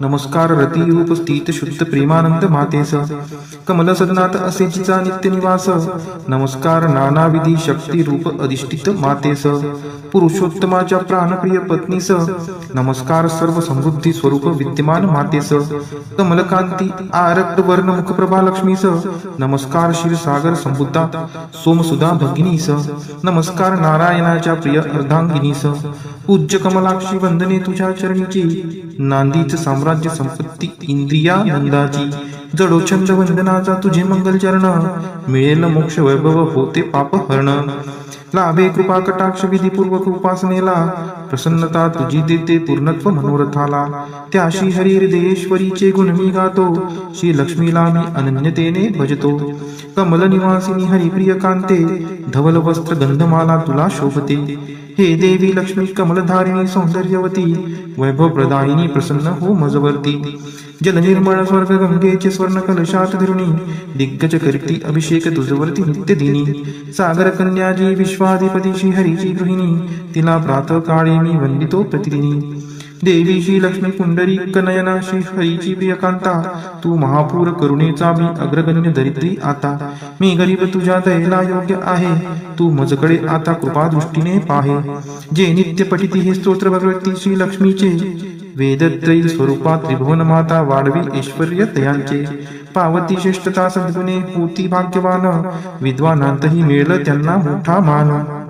Speaker 1: नमस्कार रती रूप स्थित शुद्ध प्रेमानंद मातेस, कमल सदनात असे जिचा नित्य निवास. नमस्कार नानाविधी शक्ती रूप अधिष्ठित मातेस, पुरुषोत्तमाच्या प्राणप्रिय पत्नीस. नमस्कार सर्व समृद्धी स्वरूप विद्यमान मातेस, कमलकांती आरक्त वर्ण मुखप्रभा लक्ष्मीस. नमस्कार क्षीरसागर संबुद्धा सोमसुधा भगिनीस. नमस्कार नारायणाच्या प्रिय अर्धांगिनीस. पूज्य कमलाक्षी वंदने तुझ्या चरणीची, नांदीच साम्राज्य संपत्ती इंद्रियानंदाची. जडो छंद वंदनाचा तुझे मंगल चरण, मिळेल मोक्ष वैभव होते पाप हरण. लाभे कृपा कटाक्ष विधीपूर्वक उपासनेला, प्रसन्नता तुझी देते पूर्णत्व मनोरथाला. त्या श्री हरी हृदयेश्वरीचे गुण मी गातो, श्री लक्ष्मीला मी अनन्यतेने भजतो. कमल निवासिनी हरिप्रिय कांते, धवल वस्त्र गंधमाला तुला शोभते. हे देवी लक्ष्मी कमलधारिणी सौंदर्यवती, वैभव प्रदायिनी प्रसन्न हो मजवर्ती. जल निर्मळ स्वर्ग गंगेचे स्वर्ण कलशात धरुणी, दिग्गज करती अभिषेक तुझवरती नित्य दिनी. सागर कन्याजी विश्वाधिपती श्री हरीची गृहिणी, तिला प्रातः काळी मी वंदितो प्रतिदिनी. देवी श्री लक्ष्मी पुंडरीक नयना श्री हरीची प्रियकांता, तू महापूर करुणेचा मी अग्रगण्य दरिद्री आता. मी गरीब तुझ्या दयेला योग्य आहे, तू मजकडे आता कृपा दृष्टीने पाहे. जे नित्य पठिती हे स्तोत्र भगवती श्री लक्ष्मीचे, वेदत्रयी स्वरूपात त्रिभुवन माता वाढवी ऐश्वर्य तयांचे. पावती श्रेष्ठता सद्गुणे होती भाग्यवान, विद्वानांतही मिळलं त्यांना मोठा मान.